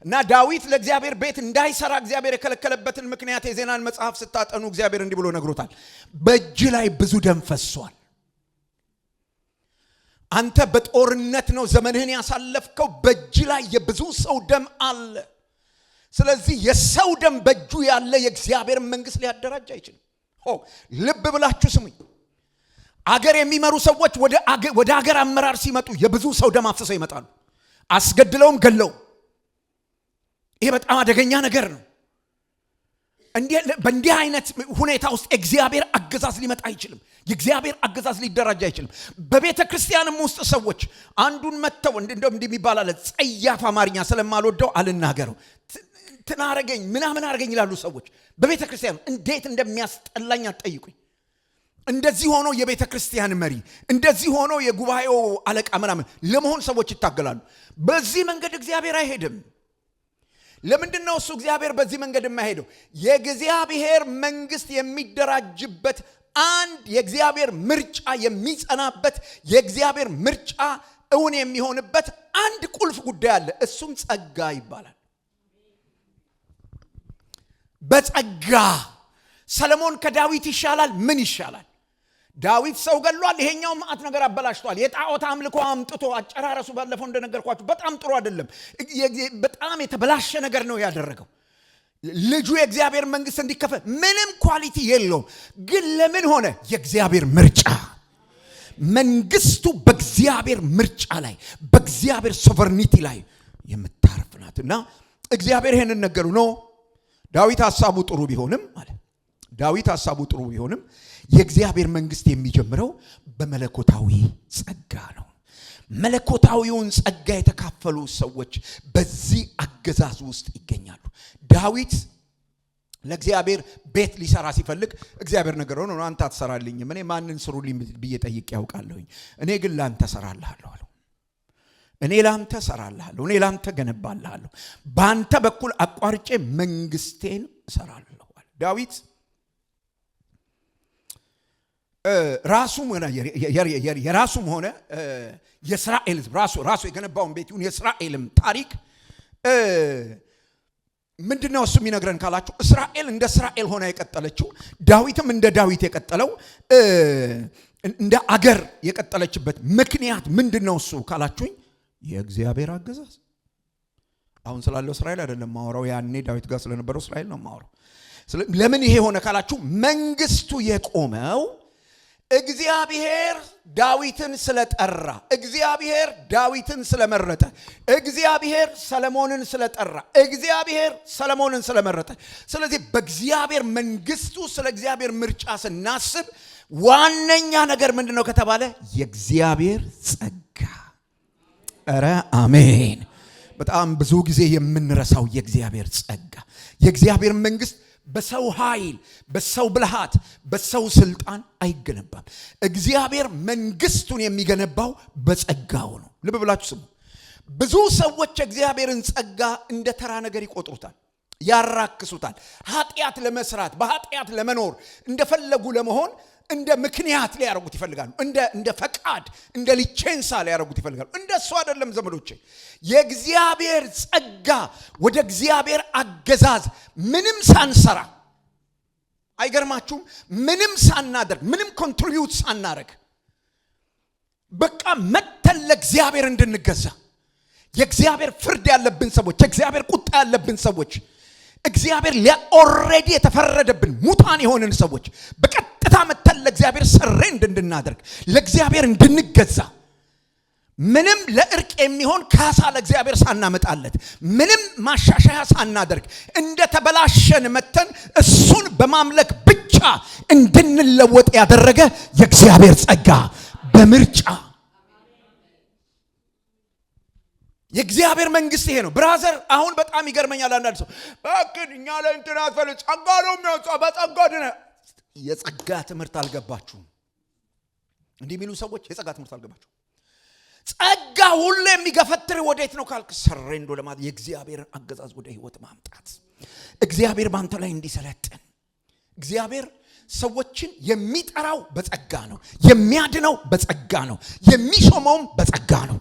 እና ዳዊት ለእግዚአብሔር ቤት እንዳይሰራ እግዚአብሔር የከለከለበትን ምክንያት የዜናን መጽሐፍ ስታጠኑ እግዚአብሔር እንዲህ ብሎ ነግሮታል። በእጅ ላይ ብዙ ደም ፈሷል። አንተ በጦርነት ነው ዘመንህን ያሳለፍከው። በእጅ ላይ የብዙ ሰው ደም አለ። ስለዚህ የሰው ደም በእጁ ያለ የእግዚአብሔር መንግስት ሊያደራጅ አይችልም። ልብ ብላችሁ ስሙኝ። አገር የሚመሩ ሰዎች ወደ አገር አመራር ሲመጡ የብዙ ሰው ደም አፍስሰው ይመጣሉ፣ አስገድለውም ገለው። ይሄ በጣም አደገኛ ነገር ነው። በእንዲህ አይነት ሁኔታ ውስጥ እግዚአብሔር አገዛዝ ሊመጣ አይችልም። የእግዚአብሔር አገዛዝ ሊደራጅ አይችልም። በቤተ ክርስቲያንም ውስጥ ሰዎች አንዱን መተው እንዲህ የሚባል አለ፣ ጸያፍ አማርኛ ስለማልወደው አልናገረው፣ ትናረገኝ ምናምን አርገኝ ይላሉ ሰዎች በቤተ ክርስቲያን። እንዴት እንደሚያስጠላኝ አትጠይቁኝ። እንደዚህ ሆኖ የቤተ ክርስቲያን መሪ፣ እንደዚህ ሆኖ የጉባኤው አለቃ ምናምን ለመሆን ሰዎች ይታገላሉ። በዚህ መንገድ እግዚአብሔር አይሄድም። ለምንድን ነው እሱ እግዚአብሔር በዚህ መንገድ የማይሄደው? የእግዚአብሔር መንግስት የሚደራጅበት አንድ የእግዚአብሔር ምርጫ የሚጸናበት የእግዚአብሔር ምርጫ እውን የሚሆንበት አንድ ቁልፍ ጉዳይ አለ። እሱም ጸጋ ይባላል። በጸጋ ሰለሞን ከዳዊት ይሻላል። ምን ይሻላል? ዳዊት ሰው ገሏል፣ ይሄኛው ማዕት ነገር አበላሽቷል። የጣዖት አምልኮ አምጥቶ አጨራረሱ ባለፈው እንደነገርኳችሁ በጣም ጥሩ አይደለም። በጣም የተበላሸ ነገር ነው ያደረገው። ልጁ የእግዚአብሔር መንግስት እንዲከፈል ምንም ኳሊቲ የለውም። ግን ለምን ሆነ? የእግዚአብሔር ምርጫ። መንግስቱ በእግዚአብሔር ምርጫ ላይ በእግዚአብሔር ሶቨርኒቲ ላይ የምታርፍ ናትና እግዚአብሔር ይሄንን ነገሩ ነው። ዳዊት ሐሳቡ ጥሩ ቢሆንም የእግዚአብሔር መንግስት የሚጀምረው በመለኮታዊ ጸጋ ነው። መለኮታዊውን ጸጋ የተካፈሉ ሰዎች በዚህ አገዛዝ ውስጥ ይገኛሉ። ዳዊት ለእግዚአብሔር ቤት ሊሰራ ሲፈልግ እግዚአብሔር ነገረው ነው አንተ አትሰራልኝም፣ እኔ ማንን ስሩልኝ ብዬ ጠይቄ ያውቃለሁኝ፣ እኔ ግን ላንተ ሰራልሃለሁ አለው። እኔ ላንተ ሰራልሃለሁ፣ እኔ ላንተ ገነባልሃለሁ፣ ባንተ በኩል አቋርጬ መንግስቴን እሰራለሁ አለ። ዳዊት የራሱም ሆነ የእስራኤል ራሱ የገነባውን ቤት ይሁን የእስራኤልም ታሪክ ምንድነው እሱ የሚነግረን ካላችሁ እስራኤል እንደ እስራኤል ሆና የቀጠለችው ዳዊትም እንደ ዳዊት የቀጠለው እንደ አገር የቀጠለችበት ምክንያት ምንድነው እሱ ካላችሁኝ የእግዚአብሔር አገዛዝ። አሁን ስላለው እስራኤል አይደለም ማወራው፣ ያኔ ዳዊት ጋር ስለነበረው እስራኤል ነው ማወራው። ለምን ይሄ ሆነ ካላችሁ መንግስቱ የቆመው እግዚአብሔር ዳዊትን ስለጠራ፣ እግዚአብሔር ዳዊትን ስለመረጠ፣ እግዚአብሔር ሰለሞንን ስለጠራ፣ እግዚአብሔር ሰለሞንን ስለመረጠ። ስለዚህ በእግዚአብሔር መንግስቱ ስለ እግዚአብሔር ምርጫ ስናስብ ዋነኛ ነገር ምንድነው ከተባለ የእግዚአብሔር ጸጋ። ኧረ አሜን። በጣም ብዙ ጊዜ የምንረሳው የእግዚአብሔር ጸጋ። የእግዚአብሔር መንግስት በሰው ኃይል፣ በሰው ብልሃት፣ በሰው ስልጣን አይገነባም። እግዚአብሔር መንግስቱን የሚገነባው በጸጋው ነው። ልብ ብላችሁ ስሙ። ብዙ ሰዎች እግዚአብሔርን ጸጋ እንደ ተራ ነገር ይቆጥሩታል፣ ያራክሱታል። ኃጢአት ለመስራት፣ በኃጢአት ለመኖር፣ እንደፈለጉ ለመሆን እንደ ምክንያት ሊያረጉት ይፈልጋሉ። እንደ ፈቃድ፣ እንደ ሊቼንሳ ሊያረጉት ይፈልጋሉ። እንደሱ አይደለም ዘመዶቼ። የእግዚአብሔር ጸጋ ወደ እግዚአብሔር አገዛዝ ምንም ሳንሰራ፣ አይገርማችሁም? ምንም ሳናደርግ፣ ምንም ኮንትሪቢዩት ሳናደርግ በቃ መተን ለእግዚአብሔር እንድንገዛ፣ የእግዚአብሔር ፍርድ ያለብን ሰዎች፣ የእግዚአብሔር ቁጣ ያለብን ሰዎች፣ እግዚአብሔር ኦልሬዲ የተፈረደብን ሙታን የሆንን ሰዎች በቀጥታ መተን ለእግዚአብሔር ሰሬንድ እንድናደርግ፣ ለእግዚአብሔር እንድንገዛ፣ ምንም ለእርቅ የሚሆን ካሳ ለእግዚአብሔር ሳናመጣለት፣ ምንም ማሻሻያ ሳናደርግ እንደተበላሸን መተን እሱን በማምለክ ብቻ እንድንለወጥ ያደረገ የእግዚአብሔር ጸጋ በምርጫ። የእግዚአብሔር መንግስት ይሄ ነው ብራዘር። አሁን በጣም ይገርመኛል። አንዳንድ ሰው በእግድ እኛ ላይ እንትን አትፈልግ፣ ጸጋ ነው የሚያወጣው፣ በጸጋ ድነ። የጸጋ ትምህርት አልገባችሁም። እንዲህ የሚሉ ሰዎች የጸጋ ትምህርት አልገባችሁም። ጸጋ ሁሉ የሚገፈትር ወዴት ነው ካልክ ሰሬንዶ ለማለት የእግዚአብሔርን አገዛዝ ወደ ህይወት ማምጣት፣ እግዚአብሔር ባንተ ላይ እንዲሰለጥን። እግዚአብሔር ሰዎችን የሚጠራው በጸጋ ነው፣ የሚያድነው በጸጋ ነው፣ የሚሾመውም በጸጋ ነው።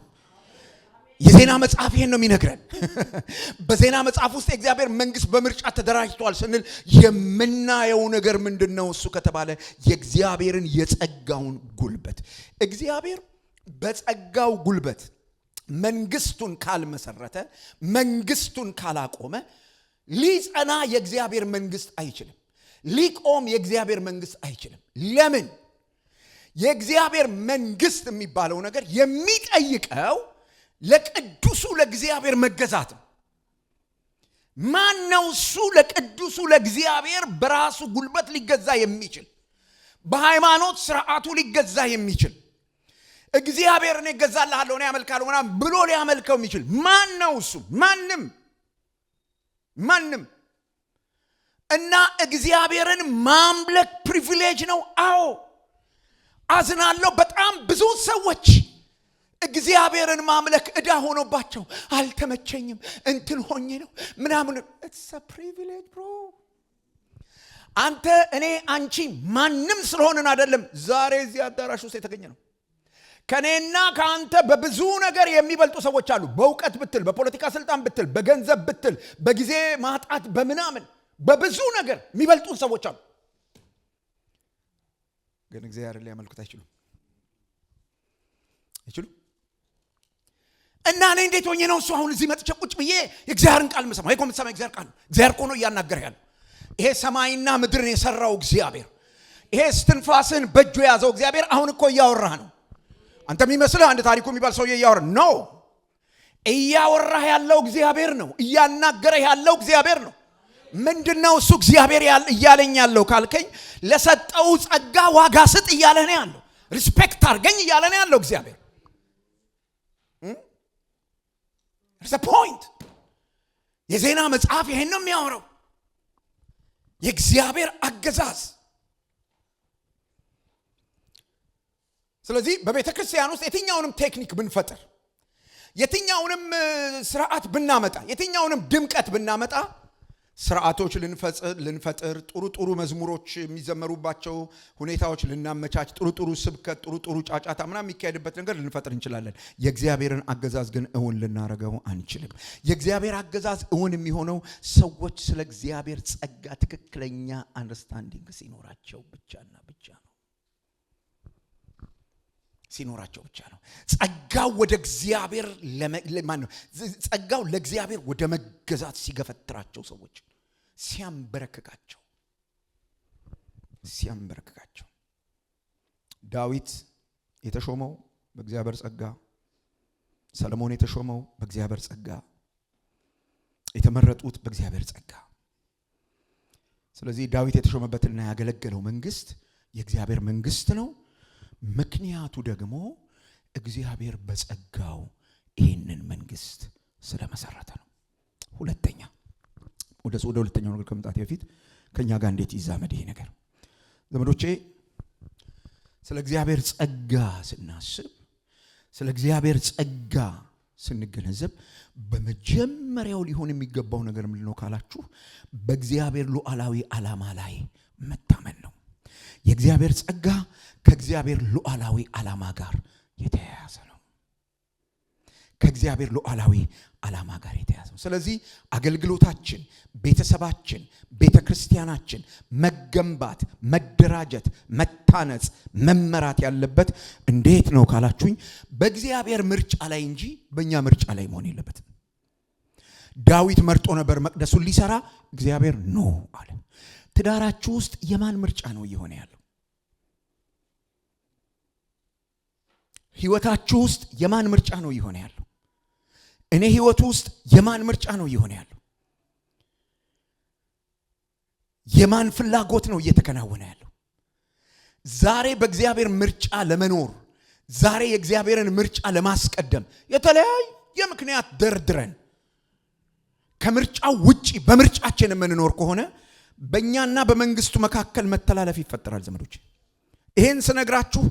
የዜና መጽሐፍ ይሄን ነው የሚነግረን። በዜና መጽሐፍ ውስጥ የእግዚአብሔር መንግስት በምርጫ ተደራጅቷል ስንል የምናየው ነገር ምንድነው እሱ ከተባለ የእግዚአብሔርን የጸጋውን ጉልበት። እግዚአብሔር በጸጋው ጉልበት መንግስቱን ካልመሰረተ፣ መንግስቱን ካላቆመ ሊጸና የእግዚአብሔር መንግስት አይችልም። ሊቆም የእግዚአብሔር መንግስት አይችልም። ለምን? የእግዚአብሔር መንግስት የሚባለው ነገር የሚጠይቀው ለቅዱሱ ለእግዚአብሔር መገዛት ነው። ማን ነው እሱ ለቅዱሱ ለእግዚአብሔር በራሱ ጉልበት ሊገዛ የሚችል? በሃይማኖት ስርዓቱ ሊገዛ የሚችል? እግዚአብሔርን እገዛልሃለሁ እኔ አመልካለሁ ምናምን ብሎ ሊያመልከው የሚችል ማን ነው እሱ? ማንም። እና እግዚአብሔርን ማምለክ ፕሪቪሌጅ ነው። አዎ አዝናለሁ። በጣም ብዙ ሰዎች እግዚአብሔርን ማምለክ ዕዳ ሆኖባቸው አልተመቸኝም፣ እንትን ሆኜ ነው ምናምን። it's a privilege bro። አንተ፣ እኔ፣ አንቺ ማንም ስለሆነን አይደለም ዛሬ እዚህ አዳራሽ ውስጥ የተገኘ ነው። ከኔና ከአንተ በብዙ ነገር የሚበልጡ ሰዎች አሉ። በእውቀት ብትል፣ በፖለቲካ ስልጣን ብትል፣ በገንዘብ ብትል፣ በጊዜ ማጣት፣ በምናምን በብዙ ነገር የሚበልጡ ሰዎች አሉ። ግን እግዚአብሔርን ሊያመልኩት አይችሉም። እና እኔ እንዴት ሆኜ ነው እሱ አሁን እዚህ መጥቼ ቁጭ ብዬ የእግዚአብሔርን ቃል መስማት? ይቆም ሰማይ እግዚአብሔር ቃል ነው። እግዚአብሔር እኮ ነው እያናገረ ያለው። ይሄ ሰማይና ምድርን የሰራው እግዚአብሔር፣ ይሄ እስትንፋስን በእጁ የያዘው እግዚአብሔር አሁን እኮ እያወራህ ነው። አንተ የሚመስልህ አንድ ታሪኩ የሚባል ሰውዬ እያወራ ነው። እያወራህ ያለው እግዚአብሔር ነው። እያናገረህ ያለው እግዚአብሔር ነው። ምንድነው እሱ እግዚአብሔር እያለኝ ያለው ካልከኝ፣ ለሰጠው ጸጋ ዋጋ ስጥ እያለህ ነው ያለው። ሪስፔክት አድርገኝ እያለ ነው ያለው እግዚአብሔር። There's a point. የዜና መጽሐፍ ይሄን ነው የሚያወራው። የእግዚአብሔር አገዛዝ። ስለዚህ በቤተ ክርስቲያን ውስጥ የትኛውንም ቴክኒክ ብንፈጥር፣ የትኛውንም ስርዓት ብናመጣ፣ የትኛውንም ድምቀት ብናመጣ፣ ስርዓቶች ልንፈጥር፣ ጥሩ መዝሙሮች የሚዘመሩባቸው ሁኔታዎች ልናመቻች፣ ጥሩ ስብከት፣ ጥሩ ጫጫታ ምናምን የሚካሄድበት ነገር ልንፈጥር እንችላለን። የእግዚአብሔርን አገዛዝ ግን እውን ልናረገው አንችልም። የእግዚአብሔር አገዛዝ እውን የሚሆነው ሰዎች ስለ እግዚአብሔር ጸጋ ትክክለኛ አንደርስታንዲንግ ሲኖራቸው ብቻና ብቻ ነው። ሲኖራቸው ብቻ ነው። ጸጋው ወደ እግዚአብሔር ጸጋው ለእግዚአብሔር ወደ መገዛት ሲገፈትራቸው፣ ሰዎች ሲያንበረክካቸው። ዳዊት የተሾመው በእግዚአብሔር ጸጋ፣ ሰለሞን የተሾመው በእግዚአብሔር ጸጋ፣ የተመረጡት በእግዚአብሔር ጸጋ። ስለዚህ ዳዊት የተሾመበትና ያገለገለው መንግስት የእግዚአብሔር መንግስት ነው። ምክንያቱ ደግሞ እግዚአብሔር በጸጋው ይህንን መንግስት ስለመሰረተ ነው። ሁለተኛ ወደ ሁለተኛው ነገር ከመምጣቴ በፊት ከኛ ጋር እንዴት ይዛመድ ይሄ ነገር? ዘመዶቼ ስለ እግዚአብሔር ጸጋ ስናስብ፣ ስለ እግዚአብሔር ጸጋ ስንገነዘብ በመጀመሪያው ሊሆን የሚገባው ነገር ምንድነው ካላችሁ፣ በእግዚአብሔር ሉዓላዊ ዓላማ ላይ መታመን ነው። የእግዚአብሔር ጸጋ ከእግዚአብሔር ሉዓላዊ ዓላማ ጋር የተያያዘ ነው። ከእግዚአብሔር ሉዓላዊ ዓላማ ጋር የተያያዘ ነው። ስለዚህ አገልግሎታችን፣ ቤተሰባችን፣ ቤተክርስቲያናችን መገንባት፣ መደራጀት፣ መታነጽ፣ መመራት ያለበት እንዴት ነው ካላችሁኝ፣ በእግዚአብሔር ምርጫ ላይ እንጂ በእኛ ምርጫ ላይ መሆን የለበትም። ዳዊት መርጦ ነበር መቅደሱን ሊሰራ፣ እግዚአብሔር ኖ አለ። ትዳራችሁ ውስጥ የማን ምርጫ ነው እየሆነ ያለው? ህይወታችሁ ውስጥ የማን ምርጫ ነው እየሆነ ያለው? እኔ ህይወቱ ውስጥ የማን ምርጫ ነው እየሆነ ያለው? የማን ፍላጎት ነው እየተከናወነ ያለው? ዛሬ በእግዚአብሔር ምርጫ ለመኖር፣ ዛሬ የእግዚአብሔርን ምርጫ ለማስቀደም የተለያየ ምክንያት ደርድረን ከምርጫው ውጪ በምርጫችን የምንኖር ከሆነ በእኛና በመንግስቱ መካከል መተላለፍ ይፈጠራል። ዘመዶች ይሄን ስነግራችሁ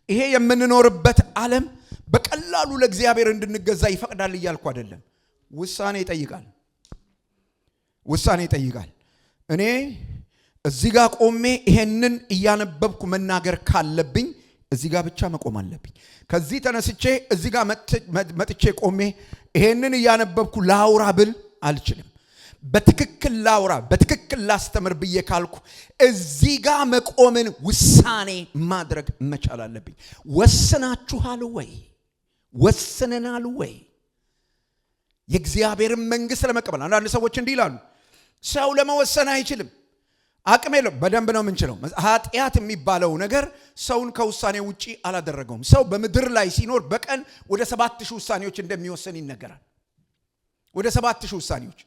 ይሄ የምንኖርበት ዓለም በቀላሉ ለእግዚአብሔር እንድንገዛ ይፈቅዳል እያልኩ አይደለም። ውሳኔ ይጠይቃል። እኔ እዚህ ጋር ቆሜ ይሄንን እያነበብኩ መናገር ካለብኝ እዚህ ጋር ብቻ መቆም አለብኝ። ከዚህ ተነስቼ እዚህ ጋር መጥቼ ቆሜ ይሄንን እያነበብኩ ላውራ ብል አልችልም። በትክክል ላውራ፣ በትክክል ላስተምር ብዬ ካልኩ እዚህ ጋር መቆምን ውሳኔ ማድረግ መቻል አለብኝ። ወስናችኋል ወይ? ወስነናል ወይ? የእግዚአብሔርን መንግስት ለመቀበል አንዳንድ ሰዎች እንዲህ ይላሉ፣ ሰው ለመወሰን አይችልም፣ አቅም የለውም። በደንብ ነው የምንችለው። ኃጢአት የሚባለው ነገር ሰውን ከውሳኔ ውጪ አላደረገውም። ሰው በምድር ላይ ሲኖር በቀን ወደ 7000 ውሳኔዎች እንደሚወሰን ይነገራል። ወደ 7000 ውሳኔዎች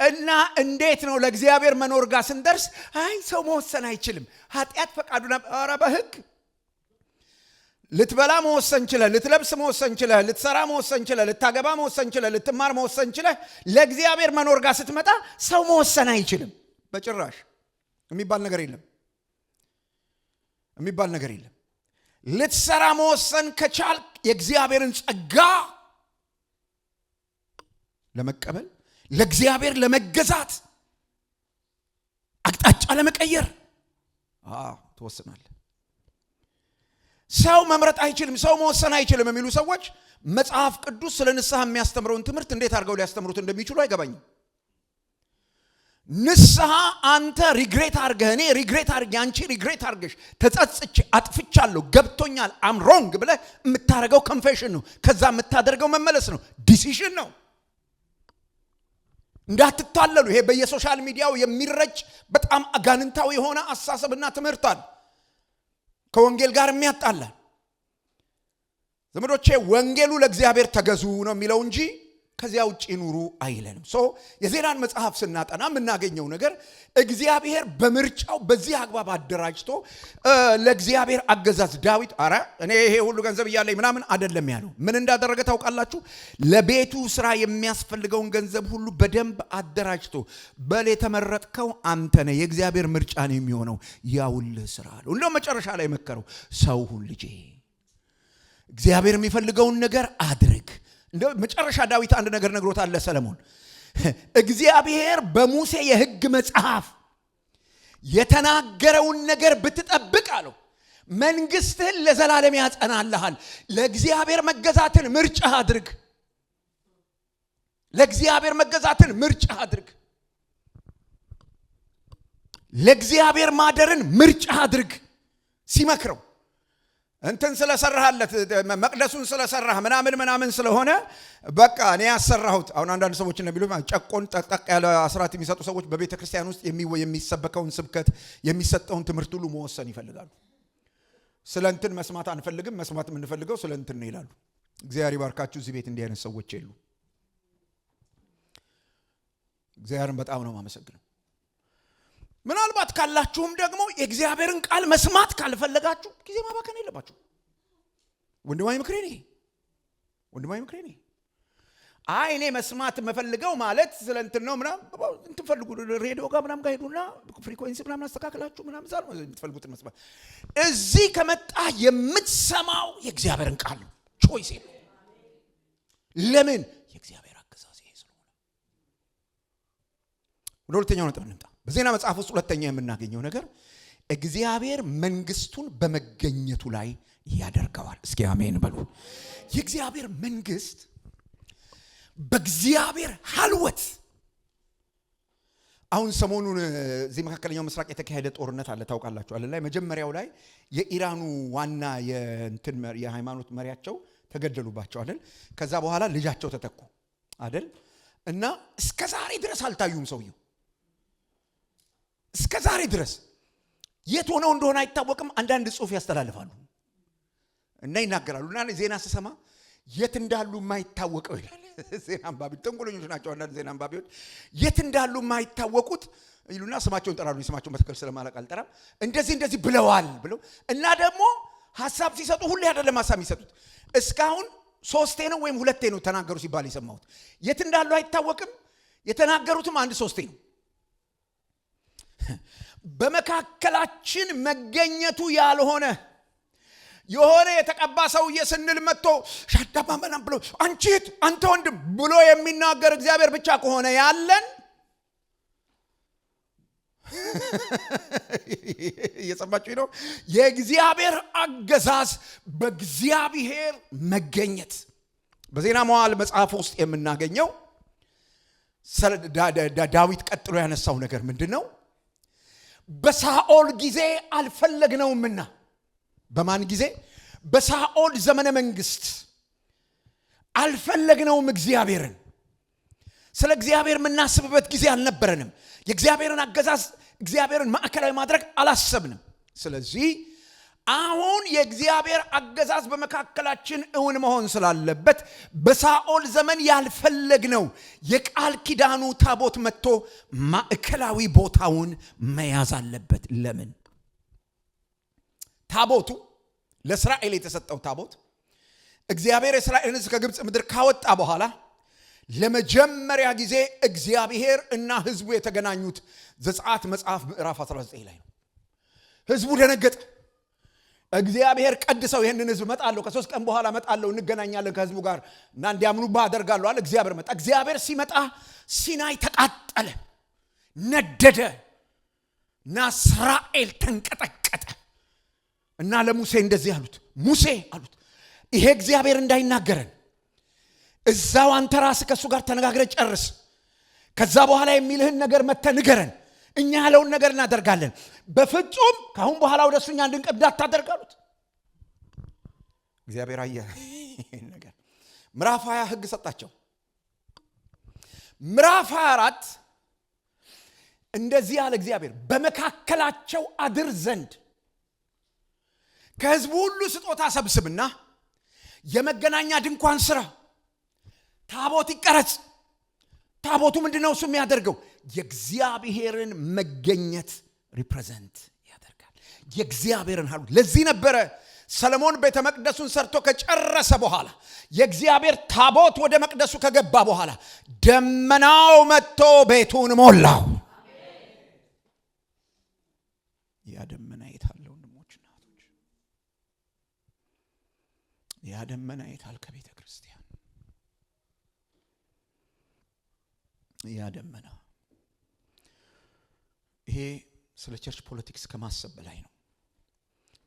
እና እንዴት ነው ለእግዚአብሔር መኖር ጋር ስንደርስ አይ ሰው መወሰን አይችልም፣ ኃጢአት ፈቃዱና ኧረ በህግ ልትበላ መወሰን ይችላል፣ ልትለብስ መወሰን ይችላል፣ ልትሰራ መወሰን ይችላል፣ ልታገባ መወሰን ይችላል፣ ልትማር መወሰን ይችላል። ለእግዚአብሔር መኖር ጋር ስትመጣ ሰው መወሰን አይችልም። በጭራሽ የሚባል ነገር የለም። ልትሰራ መወሰን ከቻል የእግዚአብሔርን ጸጋ ለመቀበል፣ ለእግዚአብሔር ለመገዛት፣ አቅጣጫ ለመቀየር ትወስናለህ። ሰው መምረጥ አይችልም፣ ሰው መወሰን አይችልም የሚሉ ሰዎች መጽሐፍ ቅዱስ ስለ ንስሐ የሚያስተምረውን ትምህርት እንዴት አድርገው ሊያስተምሩት እንደሚችሉ አይገባኝም። ንስሐ አንተ ሪግሬት አድርገህ፣ እኔ ሪግሬት አድርጌ፣ አንቺ ሪግሬት አድርገሽ ተጸጽቼ አጥፍቻለሁ ገብቶኛል አም ሮንግ ብለህ የምታደርገው ኮንፌሽን ነው። ከዛ የምታደርገው መመለስ ነው፣ ዲሲዥን ነው። እንዳትታለሉ። ይሄ በየሶሻል ሚዲያው የሚረጭ በጣም አጋንንታዊ የሆነ አሳሰብና ትምህርት አለ፣ ከወንጌል ጋር የሚያጣላ። ዘመዶቼ ወንጌሉ ለእግዚአብሔር ተገዙ ነው የሚለው እንጂ ከዚያ ውጪ ኑሩ አይለንም። የዜናን መጽሐፍ ስናጠና የምናገኘው ነገር እግዚአብሔር በምርጫው በዚህ አግባብ አደራጅቶ ለእግዚአብሔር አገዛዝ ዳዊት እኔ ይሄ ሁሉ ገንዘብ እያለኝ ምናምን አይደለም ያለው። ምን እንዳደረገ ታውቃላችሁ? ለቤቱ ስራ የሚያስፈልገውን ገንዘብ ሁሉ በደንብ አደራጅቶ በል የተመረጥከው አንተ ነህ፣ የእግዚአብሔር ምርጫ ነው የሚሆነው፣ ያውልህ ስራ አለው። እንደው መጨረሻ ላይ መከረው፣ ሰው ሁሉ ልጄ እግዚአብሔር የሚፈልገውን ነገር አድርግ። እንደው መጨረሻ ዳዊት አንድ ነገር ነግሮታል ለሰለሞን። እግዚአብሔር በሙሴ የሕግ መጽሐፍ የተናገረውን ነገር ብትጠብቅ አለው መንግስትህን ለዘላለም ያጸናልሃል። ለእግዚአብሔር መገዛትን ምርጫ አድርግ። ለእግዚአብሔር መገዛትን ምርጫ አድርግ። ለእግዚአብሔር ማደርን ምርጫ አድርግ ሲመክረው እንትን ስለሰራህለት መቅደሱን ስለሰራህ ምናምን ስለሆነ በቃ እኔ ያሰራሁት። አሁን አንዳንድ ሰዎች እንደሚሉ ጨቆን ጠቅጠቅ ያለ አስራት የሚሰጡ ሰዎች በቤተ ክርስቲያን ውስጥ የሚሰበከውን ስብከት የሚሰጠውን ትምህርት ሁሉ መወሰን ይፈልጋሉ። ስለ እንትን መስማት አንፈልግም፣ መስማት የምንፈልገው ስለ እንትን ነው ይላሉ። እግዚአብሔር ይባርካችሁ። እዚህ ቤት እንዲህ አይነት ሰዎች የሉ። እግዚአብሔርን በጣም ነው የማመሰግነው። ምናልባት ካላችሁም ደግሞ የእግዚአብሔርን ቃል መስማት ካልፈለጋችሁ ጊዜ ማባከን የለባችሁ። ወንድማዊ ምክሬ ነው። እኔ መስማት መፈልገው ማለት ስለ እንትን ነው ምናምን እንትን ፈልጉ። ሬዲዮ ጋር ምናምን ጋር ሄዱና ፍሪኩዌንሲ ምናምን አስተካክላችሁ ምናምን ዛሬ የምትፈልጉትን መስማት። እዚህ ከመጣ የምትሰማው የእግዚአብሔርን ቃል ነው። ቾይስ ነው። ለምን? የእግዚአብሔር አገዛዝ ይሄ ስለሆነ። ወደ ሁለተኛው ነጥብ እንምጣ። በዜና መጽሐፍ ውስጥ ሁለተኛ የምናገኘው ነገር እግዚአብሔር መንግስቱን በመገኘቱ ላይ ያደርገዋል። እስኪ አሜን በሉ። የእግዚአብሔር መንግስት በእግዚአብሔር ሐልወት። አሁን ሰሞኑን እዚህ መካከለኛው ምስራቅ የተካሄደ ጦርነት አለ ታውቃላችሁ አይደል? ላይ መጀመሪያው ላይ የኢራኑ ዋና የሃይማኖት መሪያቸው ተገደሉባቸው አይደል? ከዛ በኋላ ልጃቸው ተተኩ አይደል? እና እስከ ዛሬ ድረስ አልታዩም ሰውየው። እስከ ዛሬ ድረስ የት ሆነው እንደሆነ አይታወቅም። አንዳንድ ጽሑፍ ያስተላልፋሉ እና ይናገራሉ። እና ዜና ስሰማ የት እንዳሉ የማይታወቀው ይላል። ዜና አንባቢ ተንኮለኞች ናቸው አንዳንድ ዜና አንባቢዎች። የት እንዳሉ የማይታወቁት ይሉና ስማቸውን ጠራሉ። ስማቸውን በትክክል ስለማላውቅ አልጠራም። እንደዚህ ብለዋል ብለው እና ደግሞ ሐሳብ ሲሰጡ ሁሌ አይደለም ሐሳብ የሚሰጡት። እስካሁን 3 ነው ወይም 2 ነው ተናገሩ ሲባል የሰማሁት። የት እንዳሉ አይታወቅም። የተናገሩትም 1-3 ነው። በመካከላችን መገኘቱ ያልሆነ የሆነ የተቀባ ሰውዬ ስንል መጥቶ ሻዳማ ምናምን ብሎ አንቺት አንተ ወንድም ብሎ የሚናገር እግዚአብሔር ብቻ ከሆነ ያለን እየሰማችሁ ነው። የእግዚአብሔር አገዛዝ በእግዚአብሔር መገኘት በዜና መዋዕል መጽሐፍ ውስጥ የምናገኘው ዳዊት ቀጥሎ ያነሳው ነገር ምንድን ነው? በሳኦል ጊዜ አልፈለግነውምና። በማን ጊዜ? በሳኦል ዘመነ መንግስት አልፈለግነውም እግዚአብሔርን። ስለ እግዚአብሔር የምናስብበት ጊዜ አልነበረንም። የእግዚአብሔርን አገዛዝ እግዚአብሔርን ማዕከላዊ ማድረግ አላሰብንም። ስለዚህ አሁን የእግዚአብሔር አገዛዝ በመካከላችን እውን መሆን ስላለበት በሳኦል ዘመን ያልፈለግነው የቃል ኪዳኑ ታቦት መጥቶ ማዕከላዊ ቦታውን መያዝ አለበት። ለምን? ታቦቱ ለእስራኤል የተሰጠው ታቦት እግዚአብሔር የእስራኤልን ሕዝብ ከግብፅ ምድር ካወጣ በኋላ ለመጀመሪያ ጊዜ እግዚአብሔር እና ሕዝቡ የተገናኙት ዘጸአት መጽሐፍ ምዕራፍ 19 ላይ ነው። ሕዝቡ ደነገጠ። እግዚአብሔር ቀድሰው ይሄንን ሕዝብ መጣለሁ ከ3 ቀን በኋላ መጣለሁ እንገናኛለን ከሕዝቡ ጋር እና እንዲያምኑብህ አደርጋለሁ አለ። እግዚአብሔር መጣ። እግዚአብሔር ሲመጣ ሲናይ ተቃጠለ፣ ነደደ እና እስራኤል ተንቀጠቀጠ እና ለሙሴ እንደዚህ አሉት። ሙሴ አሉት ይሄ እግዚአብሔር እንዳይናገረን እዛው አንተ ራስህ ከሱ ጋር ተነጋግረህ ጨርስ። ከዛ በኋላ የሚልህን ነገር መተህ ንገረን፣ እኛ ያለውን ነገር እናደርጋለን። በፍጹም ካሁን በኋላ ወደሱ እኛ እንድንቀርብ እንዳታደርጋሉት። እግዚአብሔር አየ ይሄን ነገር። ምዕራፍ 20 ሕግ ሰጣቸው። ምዕራፍ 24 እንደዚህ ያለ እግዚአብሔር በመካከላቸው አድር ዘንድ ከሕዝቡ ሁሉ ስጦታ ሰብስብና የመገናኛ ድንኳን ስራ፣ ታቦት ይቀረጽ። ታቦቱ ምንድነው እሱ የሚያደርገው? የእግዚአብሔርን መገኘት ሪፕሬዘንት ያደርጋል። የእግዚአብሔርን ሀሉ ለዚህ ነበረ ሰለሞን ቤተ መቅደሱን ሰርቶ ከጨረሰ በኋላ የእግዚአብሔር ታቦት ወደ መቅደሱ ከገባ በኋላ ደመናው መጥቶ ቤቱን ሞላው። ያ ደመና የታለ ወንድሞች እናቶች? ያ ደመና የታለ ከቤተ ክርስቲያን? ያ ደመና ይሄ ስለ ቸርች ፖለቲክስ ከማሰብ በላይ ነው።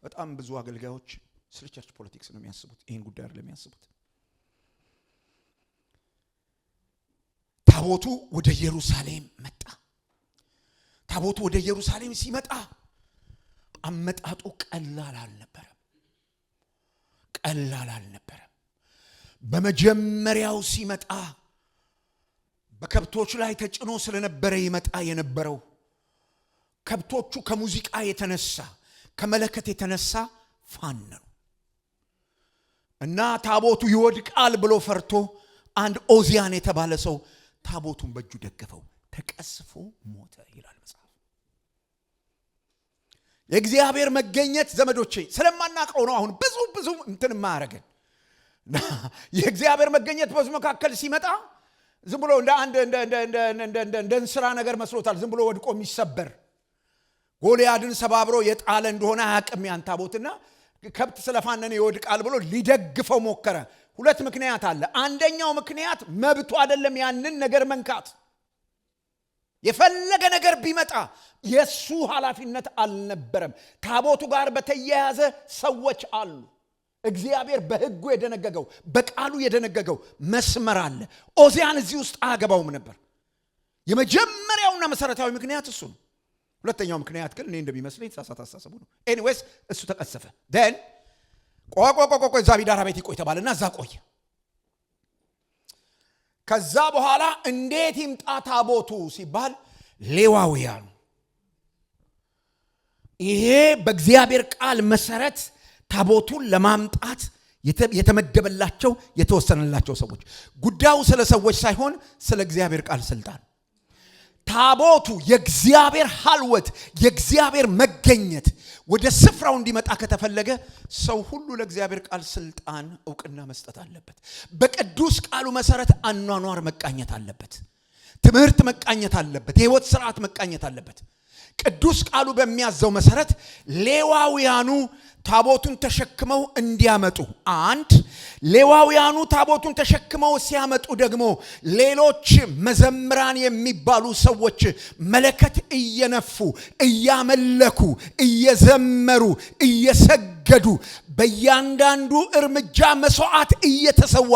በጣም ብዙ አገልጋዮች ስለ ቸርች ፖለቲክስ ነው የሚያስቡት፣ ይሄን ጉዳይ አይደለም የሚያስቡት። ታቦቱ ወደ ኢየሩሳሌም መጣ። ታቦቱ ወደ ኢየሩሳሌም ሲመጣ አመጣጡ ቀላል አልነበረም። በመጀመሪያው ሲመጣ በከብቶች ላይ ተጭኖ ስለነበረ ይመጣ የነበረው ከብቶቹ ከሙዚቃ የተነሳ ከመለከት የተነሳ ፋነኑ እና ታቦቱ ይወድቃል ብሎ ፈርቶ አንድ ኦዚያን የተባለ ሰው ታቦቱን በእጁ ደገፈው፣ ተቀስፎ ሞተ ይላል መጽሐፍ። የእግዚአብሔር መገኘት ዘመዶቼ ስለማናቀው ነው አሁን ብዙ እንትን ማረገን። የእግዚአብሔር መገኘት በዙ መካከል ሲመጣ ዝም ብሎ እንደ እንስራ ነገር መስሎታል። ዝም ብሎ ወድቆ የሚሰበር ጎልያድን ሰባብሮ የጣለ እንደሆነ አያውቅም ያን ታቦትና ከብት ስለፋነነ ይወድቃል ብሎ ሊደግፈው ሞከረ። ሁለት ምክንያት አለ። አንደኛው ምክንያት መብቱ አይደለም ያንን ነገር መንካት። የፈለገ ነገር ቢመጣ የሱ ኃላፊነት አልነበረም። ታቦቱ ጋር በተያያዘ ሰዎች አሉ። እግዚአብሔር በሕጉ የደነገገው በቃሉ የደነገገው መስመር አለ። ኦዚያን እዚህ ውስጥ አገባውም ነበር። የመጀመሪያውና መሰረታዊ ምክንያት እሱ ነው። ሁለተኛው ምክንያት ግን እኔ እንደሚመስለኝ ተሳሳተ አስተሳሰቡ ነው። ኤኒዌይስ እሱ ተቀሰፈ። ደን ቆይ ዛቢዳራ ቤት ይቆይ ተባለና እዛ ቆየ። ከዛ በኋላ እንዴት ይምጣ ታቦቱ ሲባል ሌዋውያኑ ይሄ በእግዚአብሔር ቃል መሰረት ታቦቱን ለማምጣት የተመደበላቸው የተወሰነላቸው ሰዎች። ጉዳዩ ስለ ሰዎች ሳይሆን ስለ እግዚአብሔር ቃል ስልጣን። ታቦቱ የእግዚአብሔር ሐልወት የእግዚአብሔር መገኘት ወደ ስፍራው እንዲመጣ ከተፈለገ ሰው ሁሉ ለእግዚአብሔር ቃል ስልጣን ዕውቅና መስጠት አለበት። በቅዱስ ቃሉ መሰረት አኗኗር መቃኘት አለበት። ትምህርት መቃኘት አለበት። የሕይወት ሥርዓት መቃኘት አለበት። ቅዱስ ቃሉ በሚያዘው መሰረት ሌዋውያኑ ታቦቱን ተሸክመው እንዲያመጡ አንድ ሌዋውያኑ ታቦቱን ተሸክመው ሲያመጡ ደግሞ ሌሎች መዘምራን የሚባሉ ሰዎች መለከት እየነፉ እያመለኩ እየዘመሩ እየሰገዱ በእያንዳንዱ እርምጃ መስዋዕት እየተሰዋ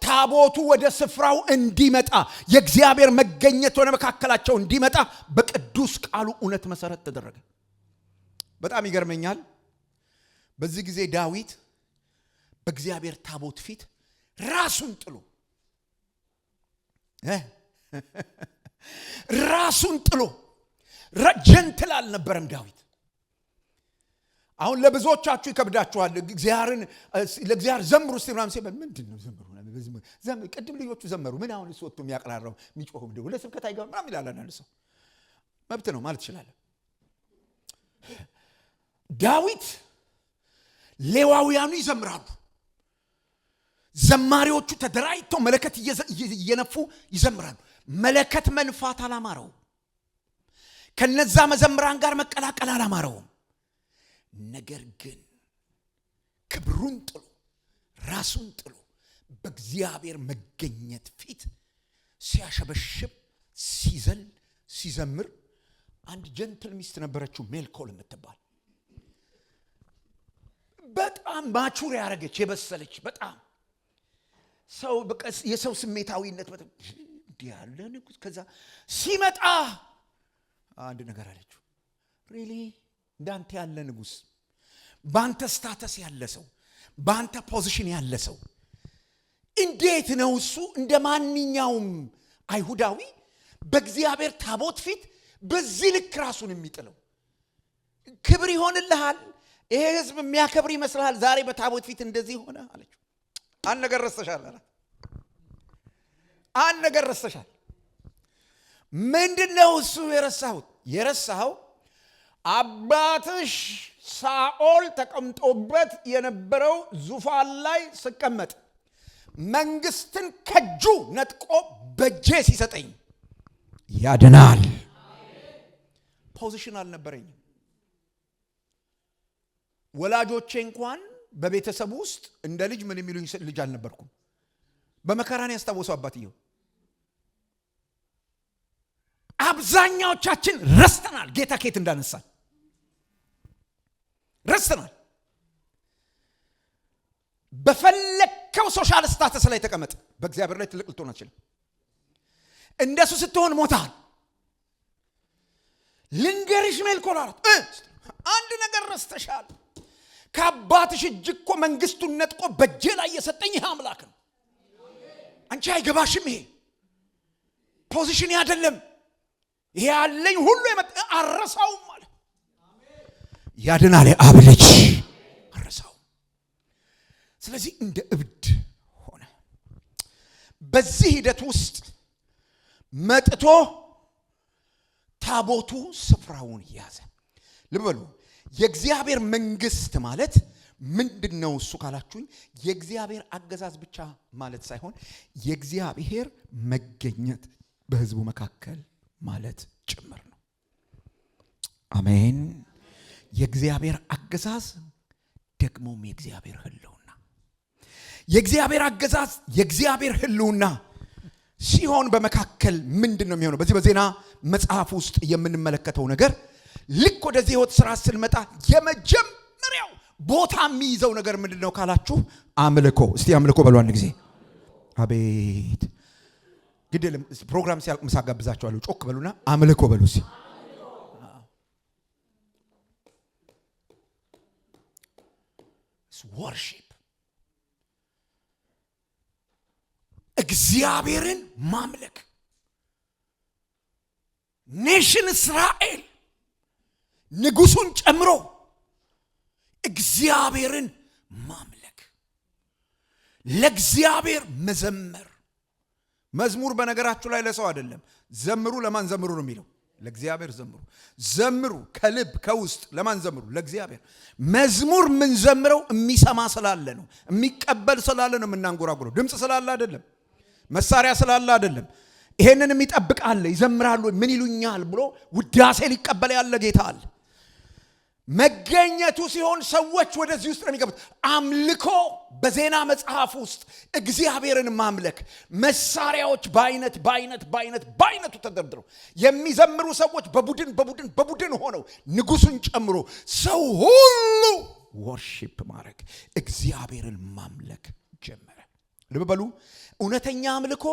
ታቦቱ ወደ ስፍራው እንዲመጣ የእግዚአብሔር መገኘት ወደ መካከላቸው እንዲመጣ በቅዱስ ቃሉ እውነት መሰረት ተደረገ። በጣም ይገርመኛል። በዚህ ጊዜ ዳዊት በእግዚአብሔር ታቦት ፊት ራሱን ጥሎ ጀንትል አልነበረም ዳዊት። አሁን ለብዙዎቻችሁ ይከብዳችኋል። ለእግዚአብሔር ዘምሩ እስቲ ምናምን ሲባል ምንድነው ዘምሩ? ቅድም ልጆቹ ዘመሩ ምን አሁን እሱ ወጥቶ የሚያቀራራው የሚጮኸው እንደው ለስብከት አይገባም ምናምን ይላል አንዳንድ ሰው። መብት ነው ማለት ይችላል። ዳዊት ሌዋውያኑ ይዘምራሉ። ዘማሪዎቹ ተደራጅተው መለከት እየነፉ ይዘምራሉ። መለከት መንፋት አላማረው። ከነዛ መዘምራን ጋር መቀላቀል አላማረውም። ነገር ግን ክብሩን ጥሎ ራሱን ጥሎ በእግዚአብሔር መገኘት ፊት ሲያሸበሽብ ሲዘል ሲዘምር አንድ ጀንትል ሚስት ነበረችው ሜልኮል የምትባል በጣም ማቹር ያረገች የበሰለች በጣም ሰው በቀስ የሰው ስሜታዊነት በጣም እንዲያለ ንጉስ ከዛ ሲመጣ አንድ ነገር አለችው። ሪሊ እንዳንተ ያለ ንጉስ ባንተ ስታተስ ያለ ሰው ባንተ ፖዚሽን ያለ ሰው እንዴት ነው እሱ እንደማንኛውም አይሁዳዊ በእግዚአብሔር ታቦት ፊት በዚህ ልክ ራሱን የሚጥለው? ክብር ይሆንልሃል? ይሄ ህዝብ የሚያከብር ይመስልሃል? ዛሬ በታቦት ፊት እንደዚህ ሆነ አለችው። አንድ ነገር ረስተሻል አላት። አንድ ነገር ረስተሻል። ምንድነው እሱ የረሳኸው? አባትሽ ሳኦል ተቀምጦበት የነበረው ዙፋን ላይ ስቀመጥ መንግስትን ከጁ ነጥቆ በጄ ሲሰጠኝ ያድናል። ፖዚሽን አልነበረኝም። ወላጆቼ እንኳን በቤተሰብ ውስጥ እንደ ልጅ ምን የሚሉኝ ልጅ አልነበርኩም። በመከራን ያስታወሰው አባትየው። አብዛኛዎቻችን ረስተናል ጌታ ከየት እንዳነሳን ረስተናል። በፈለከው ሶሻል ስታተስ ላይ ተቀመጥ፣ በእግዚአብሔር ላይ ትልቅ ልትሆን አትችልም። እንደሱ ስትሆን ሞታል። ልንገርሽ ሜልኮላራት አንድ ነገር ረስተሻል። ከአባትሽ እጅ እኮ መንግስቱን ነጥቆ በእጄ ላይ የሰጠኝ ይህ አምላክ ነው። አንቺ አይገባሽም። ይሄ ፖዚሽን አይደለም። ይሄ ያለኝ ሁሉ አረሳውም ማለት ያድናል። አብ ልጅ አረሳው። ስለዚህ እንደ እብድ ሆነ። በዚህ ሂደት ውስጥ መጥቶ ታቦቱ ስፍራውን ያዘ። ልብ በሉ። የእግዚአብሔር መንግስት ማለት ምንድነው እሱ ካላችሁኝ፣ የእግዚአብሔር አገዛዝ ብቻ ማለት ሳይሆን የእግዚአብሔር መገኘት በህዝቡ መካከል ማለት ጭምር ነው። አሜን። የእግዚአብሔር አገዛዝ ደግሞም የእግዚአብሔር ህልውና። የእግዚአብሔር አገዛዝ የእግዚአብሔር ህልውና ሲሆን በመካከል ምንድነው የሚሆነው? በዚህ በዜና መጽሐፍ ውስጥ የምንመለከተው ነገር ልክ ወደዚህ ህይወት ስራ ስንመጣ የመጀመሪያው ቦታ የሚይዘው ነገር ምንድነው ካላችሁ፣ አምልኮ። እስቲ አምልኮ በሉ አንድ ጊዜ። አቤት ግዴለም። ፕሮግራም ሲያልቅ ምሳ ጋብዛችኋለሁ። ጮክ በሉና አምልኮ በሉ እስቲ። ወርሺፕ፣ እግዚአብሔርን ማምለክ። ኔሽን እስራኤል ንጉሱን ጨምሮ እግዚአብሔርን ማምለክ፣ ለእግዚአብሔር መዘመር። መዝሙር በነገራችሁ ላይ ለሰው አይደለም። ዘምሩ። ለማን ዘምሩ ነው የሚለው? ለእግዚአብሔር ዘምሩ። ዘምሩ ከልብ ከውስጥ። ለማን ዘምሩ? ለእግዚአብሔር። መዝሙር ምን ዘምረው የሚሰማ ስላለ ነው፣ የሚቀበል ስላለ ነው የምናንጎራጉረው። ድምፅ ስላለ አይደለም፣ መሳሪያ ስላለ አይደለም። ይሄንን የሚጠብቃል። ይዘምራሉ። ምን ይሉኛል ብሎ ውዳሴ ሊቀበል ያለ ጌታ አለ። መገኘቱ ሲሆን ሰዎች ወደዚህ ውስጥ ነው የሚገቡት። አምልኮ በዜና መጽሐፍ ውስጥ እግዚአብሔርን ማምለክ፣ መሳሪያዎች በአይነቱ ተደርድረው የሚዘምሩ ሰዎች በቡድን ሆነው ንጉሱን ጨምሮ ሰው ሁሉ ወርሺፕ ማድረግ፣ እግዚአብሔርን ማምለክ ጀመረ። ልብ በሉ። እውነተኛ አምልኮ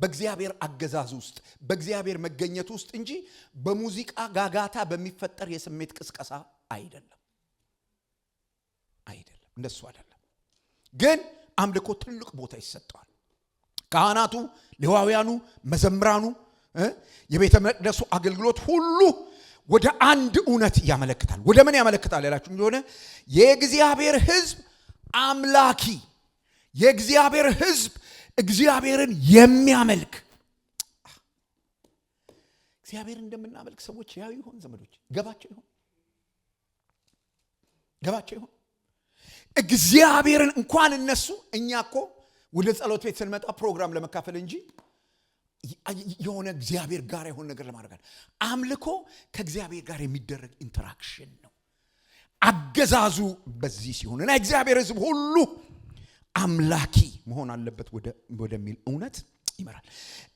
በእግዚአብሔር አገዛዝ ውስጥ በእግዚአብሔር መገኘት ውስጥ እንጂ በሙዚቃ ጋጋታ በሚፈጠር የስሜት ቅስቀሳ አይደለም። እንደሱ አይደለም። ግን አምልኮ ትልቅ ቦታ ይሰጠዋል። ካህናቱ፣ ሌዋውያኑ፣ መዘምራኑ፣ የቤተ መቅደሱ አገልግሎት ሁሉ ወደ አንድ እውነት ያመለክታል። ወደ ምን ያመለክታል ያላችሁ እንደሆነ የእግዚአብሔር ሕዝብ አምላኪ፣ የእግዚአብሔር ሕዝብ እግዚአብሔርን የሚያመልክ። እግዚአብሔርን እንደምናመልክ ሰዎች ያዩ ይሆን? ዘመዶች ገባቸው ይሆን? እግዚአብሔርን እንኳን እነሱ እኛ እኮ ወደ ጸሎት ቤት ስንመጣ ፕሮግራም ለመካፈል እንጂ የሆነ እግዚአብሔር ጋር የሆነ ነገር ለማድረግ አምልኮ ከእግዚአብሔር ጋር የሚደረግ ኢንተራክሽን ነው። አገዛዙ በዚህ ሲሆን እና እግዚአብሔር ሕዝብ ሁሉ አምላኪ መሆን አለበት ወደሚል እውነት ይመራል።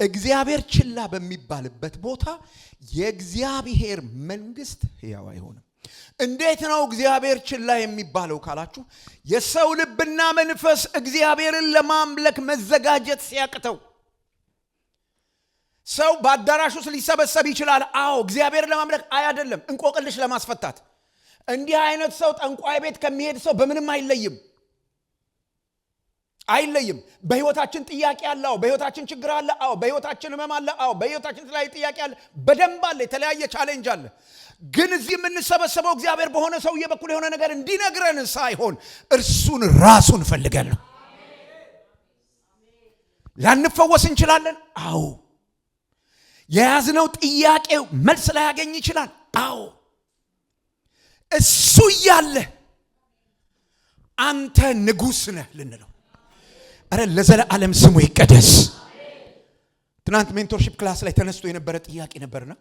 እግዚአብሔር ችላ በሚባልበት ቦታ የእግዚአብሔር መንግስት ሕያው አይሆንም። እንዴት ነው እግዚአብሔር ችላ የሚባለው ካላችሁ፣ የሰው ልብና መንፈስ እግዚአብሔርን ለማምለክ መዘጋጀት ሲያቅተው። ሰው በአዳራሽ ውስጥ ሊሰበሰብ ይችላል። አዎ፣ እግዚአብሔርን ለማምለክ አይደለም፣ እንቆቅልሽ ለማስፈታት። እንዲህ አይነት ሰው ጠንቋይ ቤት ከሚሄድ ሰው በምንም አይለይም። በህይወታችን ጥያቄ አለ። አዎ፣ በህይወታችን ችግር አለ። አዎ፣ በህይወታችን ህመም አለ። አዎ፣ በህይወታችን የተለያየ ጥያቄ አለ። በደንብ አለ። የተለያየ ቻሌንጅ አለ። ግን እዚህ የምንሰበሰበው እግዚአብሔር በሆነ ሰውዬ በኩል የሆነ ነገር እንዲነግረን ሳይሆን እርሱን ራሱን ፈልገን ነው። ላንፈወስ እንችላለን። አዎ። የያዝነው ጥያቄ መልስ ላይ ያገኝ ይችላል። አዎ። እሱ እያለ አንተ ንጉስ ነህ ልንለው፣ አረ ለዘላለም ስሙ ይቀደስ። ትናንት ሜንቶርሺፕ ክላስ ላይ ተነስቶ የነበረ ጥያቄ ነበርና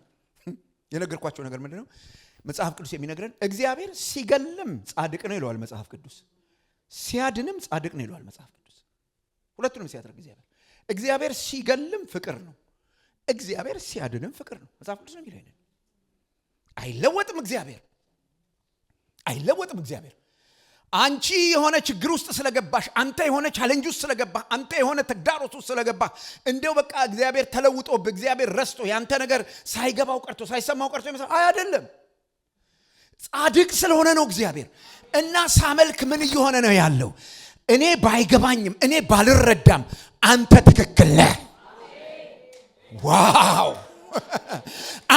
የነገርኳቸው ነገር ምንድነው? መጽሐፍ ቅዱስ የሚነግረን እግዚአብሔር ሲገልም ጻድቅ ነው ይለዋል መጽሐፍ ቅዱስ፣ ሲያድንም ጻድቅ ነው ይለዋል መጽሐፍ ቅዱስ። ሁለቱንም ሲያደርግ እግዚአብሔር ሲገልም ፍቅር ነው፣ እግዚአብሔር ሲያድንም ፍቅር ነው። መጽሐፍ ቅዱስ ነው የሚለው። አይለወጥም እግዚአብሔር፣ አይለወጥም እግዚአብሔር። አንቺ የሆነ ችግር ውስጥ ስለገባሽ፣ አንተ የሆነ ቻሌንጅ ውስጥ ስለገባህ፣ አንተ የሆነ ተግዳሮት ውስጥ ስለገባህ እንደው በቃ እግዚአብሔር ተለውጦ በእግዚአብሔር ረስቶ ያንተ ነገር ሳይገባው ቀርቶ ሳይሰማው ቀርቶ ይመስል አይደለም። ጻድቅ ስለሆነ ነው እግዚአብሔር። እና ሳመልክ ምን እየሆነ ነው ያለው? እኔ ባይገባኝም እኔ ባልረዳም አንተ ትክክል ነህ። ዋው!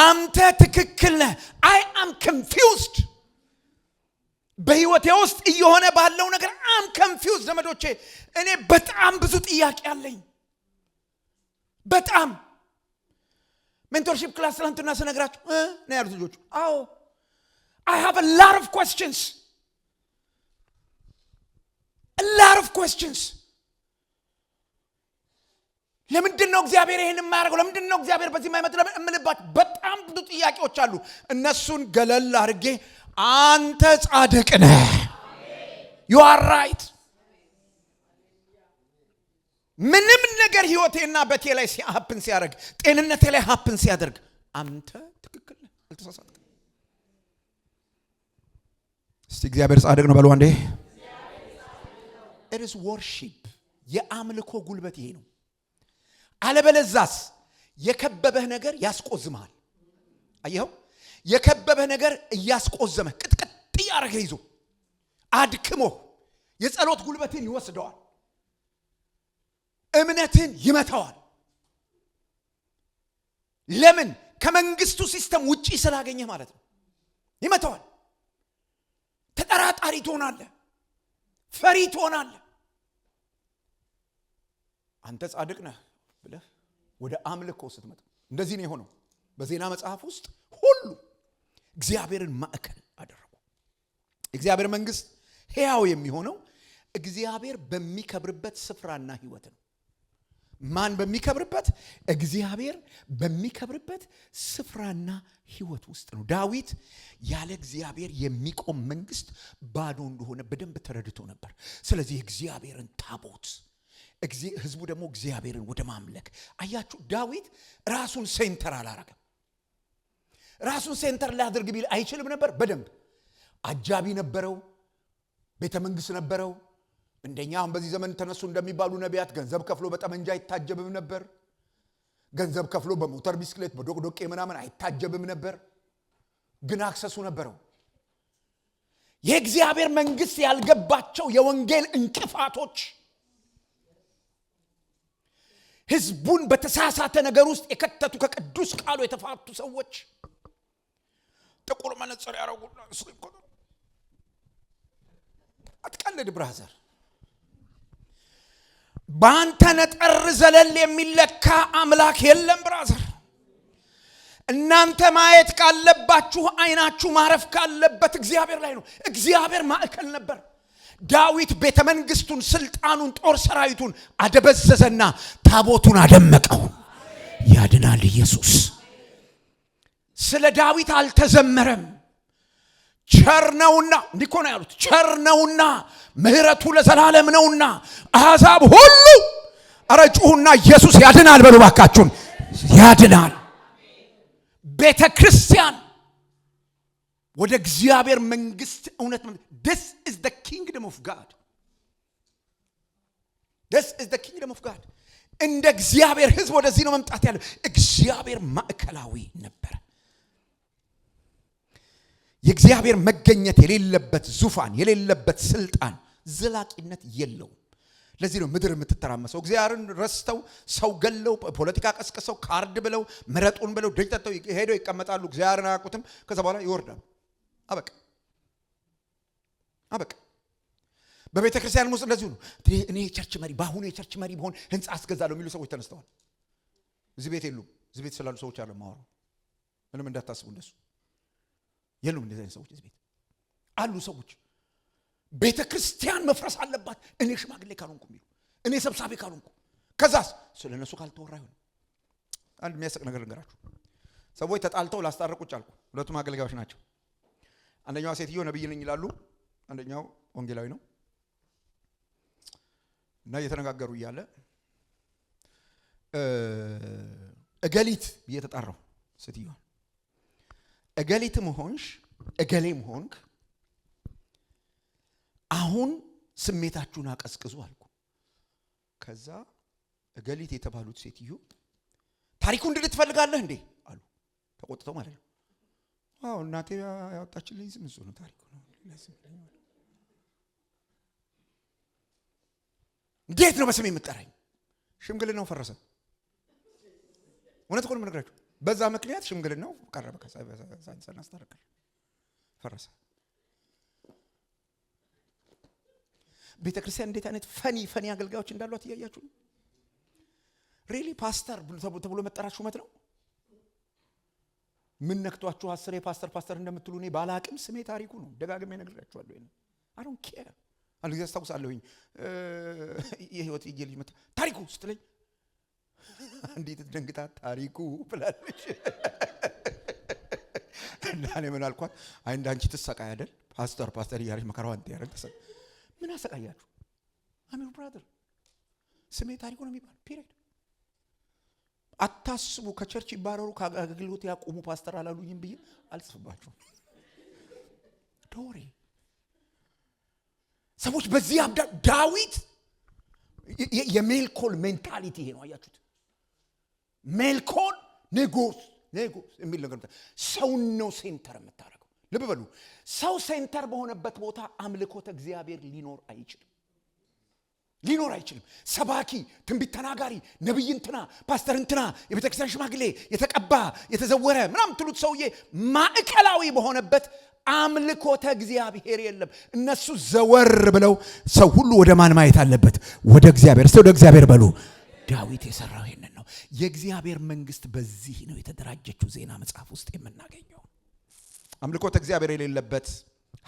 አንተ ትክክል ነህ። I am confused። በህይወቴ ውስጥ እየሆነ ባለው ነገር I'm confused ዘመዶቼ። እኔ በጣም ብዙ ጥያቄ አለኝ። በጣም ሜንቶርሺፕ ክላስ ትናንትና ስነግራችሁ ነው ያሉት ልጆቹ። አዎ I have a lot of questions. A lot of questions. ለምንድን ነው እግዚአብሔር ይሄን የማያደርገው? ለምንድን ነው እግዚአብሔር በዚህ የማይመጣው? ለምን እምልባችሁ በጣም ብዙ ጥያቄዎች አሉ። እነሱን ገለል አድርጌ አንተ ጻድቅ ነህ፣ you are right። ምንም ነገር ህይወቴና በቴ ላይ ሲያሀፕን ሲያደርግ፣ ጤንነቴ ላይ ሀፕን ሲያደርግ አንተ ትክክል ነህ፣ አልተሳሳትክም። እስቲ እግዚአብሔር ጻድቅ ነው በሉ አንዴ። it is worship። የአምልኮ ጉልበት ይሄ ነው። አለበለዛስ የከበበህ ነገር ያስቆዝማል። አየኸው? የከበበህ ነገር እያስቆዘመ ቅጥቅጥ ያረገ ይዞ አድክሞ የጸሎት ጉልበትን ይወስደዋል፣ እምነትን ይመታዋል። ለምን? ከመንግስቱ ሲስተም ውጪ ስላገኘህ ማለት ነው። ይመታዋል። ተጠራጣሪ ትሆናለህ፣ ፈሪ ትሆናለህ። አንተ ጻድቅ ነህ ብለህ ወደ አምልኮ ስትመጣ እንደዚህ ነው የሆነው። በዜና መጽሐፍ ውስጥ ሁሉ እግዚአብሔርን ማዕከል አደረጉ። እግዚአብሔር መንግስት ሕያው የሚሆነው እግዚአብሔር በሚከብርበት ስፍራና ህይወት ነው። ማን በሚከብርበት? እግዚአብሔር በሚከብርበት ስፍራና ህይወት ውስጥ ነው። ዳዊት ያለ እግዚአብሔር የሚቆም መንግስት ባዶ እንደሆነ በደንብ ተረድቶ ነበር። ስለዚህ እግዚአብሔርን ታቦት ህዝቡ ደግሞ እግዚአብሔርን ወደ ማምለክ አያችሁ። ዳዊት ራሱን ሴንተር አላረገም። ራሱን ሴንተር ሊያደርግ ቢል አይችልም ነበር። በደንብ አጃቢ ነበረው፣ ቤተ መንግስት ነበረው። እንደኛ አሁን በዚህ ዘመን ተነሱ እንደሚባሉ ነቢያት ገንዘብ ከፍሎ በጠመንጃ አይታጀብም ነበር። ገንዘብ ከፍሎ በሞተር ቢስክሌት በዶቅዶቄ ምናምን አይታጀብም ነበር። ግን አክሰሱ ነበረው። የእግዚአብሔር መንግስት ያልገባቸው የወንጌል እንቅፋቶች ህዝቡን በተሳሳተ ነገር ውስጥ የከተቱ ከቅዱስ ቃሉ የተፋቱ ሰዎች ጥቁር መነጽር ያረጉና አትቀልድ ብራዘር። ባንተ ነጠር ዘለል የሚለካ አምላክ የለም ብራዘር። እናንተ ማየት ካለባችሁ አይናችሁ ማረፍ ካለበት እግዚአብሔር ላይ ነው። እግዚአብሔር ማዕከል ነበር። ዳዊት ቤተ መንግስቱን፣ ስልጣኑን፣ ጦር ሰራዊቱን አደበዘዘና ታቦቱን አደመቀው። ያድናል ኢየሱስ። ስለ ዳዊት አልተዘመረም። ቸር ነውና እንዲኮ ነው ያሉት። ቸር ነውና ምህረቱ ለዘላለም ነውና አሕዛብ ሁሉ አረጩሁና ኢየሱስ ያድናል በሉ ባካችሁን። ያድናል። ቤተ ክርስቲያን ወደ እግዚአብሔር መንግስት እውነት this is the kingdom of God. This is the kingdom of God. እንደ እግዚአብሔር ህዝብ ወደዚህ ነው መምጣት ያለው። እግዚአብሔር ማዕከላዊ ነበር። የእግዚአብሔር መገኘት የሌለበት ዙፋን የሌለበት ስልጣን ዘላቂነት የለውም። ለዚህ ነው ምድር የምትተራመሰው። እግዚአብሔርን ረስተው ሰው ገለው ፖለቲካ ቀስቀሰው ካርድ ብለው ምረጡን ብለው ደጅ ጠጥተው ሄደው ይቀመጣሉ። እግዚአብሔርን አያውቁትም። ከዛ በኋላ ይወርዳሉ። አበቃ። በቤተ ክርስቲያን ውስጥ እንደዚሁ ነው። እኔ የቸርች መሪ ባሁን የቸርች መሪ በሆን ህንጻ አስገዛለሁ የሚሉ ሰዎች ተነስተዋል። እዚህ ቤት የሉም። እዚህ ቤት ስላሉ ሰዎች አለ ማወራው። ምንም እንዳታስቡ እንደሱ የሉም። እንደዚህ አይነት ሰዎች እዚህ ቤት አሉ። ሰዎች ቤተ ክርስቲያን መፍረስ አለባት እኔ ሽማግሌ ካልሆንኩ የሚሉ፣ እኔ ሰብሳቢ ካልሆንኩ፣ ከዛስ ስለነሱ ካልተወራ ይሆን። አንድ የሚያስቅ ነገር ልንገራችሁ። ሰዎች ተጣልተው ላስታረቁ ጫልኩ። ሁለቱም አገልጋዮች ናቸው። አንደኛው ሴትዮ ነብይ ነኝ ይላሉ፣ አንደኛው ወንጌላዊ ነው። እና እየተነጋገሩ እያለ እገሊት እየተጣራው ሴትዮ እገሊትም ሆንሽ እገሌም ሆንክ አሁን ስሜታችሁን አቀዝቅዙ አልኩ። ከዛ እገሊት የተባሉት ሴትዮ ታሪኩ እንድልት ትፈልጋለህ እንዴ አሉ። ተቆጥተው ማለት ነው። አዎ እናቴ ያወጣችልኝ ስም እሱ ነው፣ ታሪኩ ነው። እንዴት ነው በስሜ የምትጠራኝ? ሽምግልናው ፈረሰ። እውነት እኮ ነው የምነግራችሁ። በዛ ምክንያት ሽምግልናው ቀረበ። ከሳይንስና አስታረቀ ፈረሰ። ቤተክርስቲያን እንዴት አይነት ፈኒ አገልጋዮች እንዳሏት እያያችሁ ነው። ሪሊ ፓስተር ተብሎ መጠራት ሹመት ነው። ምን ነክቷችሁ 10 ፓስተር እንደምትሉ እኔ ባላቅም ስሜ ታሪኩ ነው። ደጋግሜ ነግራችኋለሁ። ይሄን I don't care። አንድ ጊዜ አስታውሳለሁኝ የህይወት ልጅ መጣ ታሪኩ ስትለኝ እንዴት ደንግጣ ታሪኩ ብላለች። እና እኔ ምን አልኳት? አይ እንዳንቺ ትሰቃይ አይደል ፓስተር እያለች መከራዋን ትያረግ ተሰ ምን አሰቃያችሁ? አሜን ብራዘር ስሜ ታሪኩ ነው የሚባል ፒሪድ። አታስቡ። ከቸርች ይባረሩ ከአገልግሎት ያቆሙ ፓስተር አላሉኝም ብዬ አልጽፍባችሁም። ዶሪ ሰዎች በዚህ አብዳ ዳዊት የሜልኮል ሜንታሊቲ ይሄ ነው። አያችሁት? ሜልኮል ንጉስ የሚል ነገር ሰው ነው ሴንተር የምታረገው። ልብ በሉ። ሰው ሴንተር በሆነበት ቦታ አምልኮተ እግዚአብሔር ሊኖር አይችልም። ሰባኪ፣ ትንቢት ተናጋሪ፣ ነብይ እንትና፣ ፓስተር እንትና፣ የቤተክርስቲያን ሽማግሌ፣ የተቀባ የተዘወረ ምናምን ትሉት ሰውዬ ማዕከላዊ በሆነበት አምልኮተ እግዚአብሔር የለም። እነሱ ዘወር ብለው ሰው ሁሉ ወደ ማን ማየት አለበት? ወደ እግዚአብሔር። እስቲ ወደ እግዚአብሔር በሉ። ዳዊት የሰራው ይሄንን ነው። የእግዚአብሔር መንግስት በዚህ ነው የተደራጀችው። ዜና መጽሐፍ ውስጥ የምናገኘው አምልኮተ እግዚአብሔር የሌለበት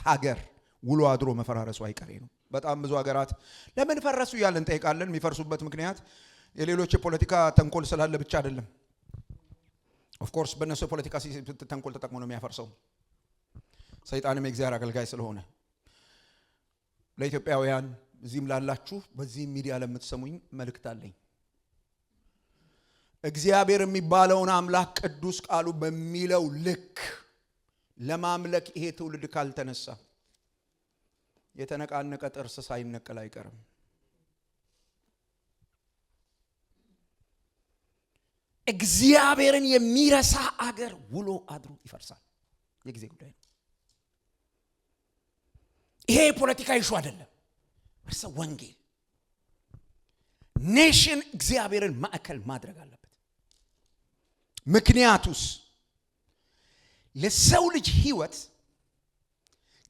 ሀገር ውሎ አድሮ መፈራረሱ አይቀሬ ነው። በጣም ብዙ ሀገራት ለምን ፈረሱ እያልን እንጠይቃለን። የሚፈርሱበት ምክንያት የሌሎች የፖለቲካ ተንኮል ስላለ ብቻ አይደለም። ኦፍ ኮርስ በእነሱ የፖለቲካ ተንኮል ተጠቅሞ ነው የሚያፈርሰው። ሰይጣንም የእግዚአብሔር አገልጋይ ስለሆነ ለኢትዮጵያውያን እዚህም ላላችሁ በዚህ ሚዲያ ለምትሰሙኝ መልእክት አለኝ። እግዚአብሔር የሚባለውን አምላክ ቅዱስ ቃሉ በሚለው ልክ ለማምለክ ይሄ ትውልድ ካልተነሳ የተነቃነቀ ጥርስ ሳይነቀል አይቀርም። እግዚአብሔርን የሚረሳ አገር ውሎ አድሮ ይፈርሳል። የጊዜ ጉዳይ ነው። ይሄ ፖለቲካ ይሹ አይደለም። እርስ ወንጌል ኔሽን እግዚአብሔርን ማዕከል ማድረግ አለበት። ምክንያቱስ ለሰው ልጅ ህይወት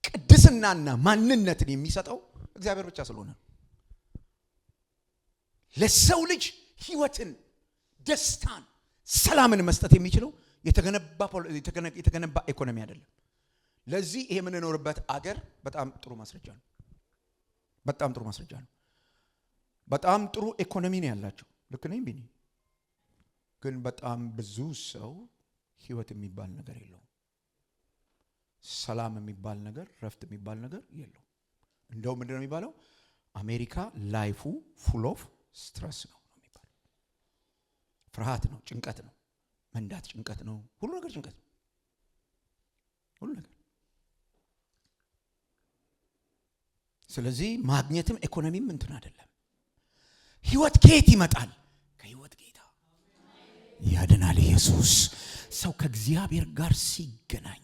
ቅድስናና ማንነትን የሚሰጠው እግዚአብሔር ብቻ ስለሆነ ለሰው ልጅ ህይወትን፣ ደስታን፣ ሰላምን መስጠት የሚችለው የተገነባ ኢኮኖሚ አይደለም። ለዚህ ይሄ የምንኖርበት አገር በጣም ጥሩ ማስረጃ ነው። በጣም ጥሩ ኢኮኖሚ ነው ያላቸው። ልክ ነኝ ቢኒ? ግን በጣም ብዙ ሰው ህይወት የሚባል ነገር የለውም። ሰላም የሚባል ነገር፣ ረፍት የሚባል ነገር የለውም። እንደው ምንድነው የሚባለው? አሜሪካ ላይፉ ፉል ኦፍ ስትረስ ነው የሚባለው። ፍርሃት ነው፣ ጭንቀት ነው፣ መንዳት ጭንቀት ነው፣ ሁሉ ነገር ጭንቀት ነው። ሁሉ ነገር። ስለዚህ ማግኘትም ኢኮኖሚም እንትን አይደለም። ህይወት ከየት ይመጣል? ከህይወት ጌታ ያድናል። ኢየሱስ ሰው ከእግዚአብሔር ጋር ሲገናኝ፣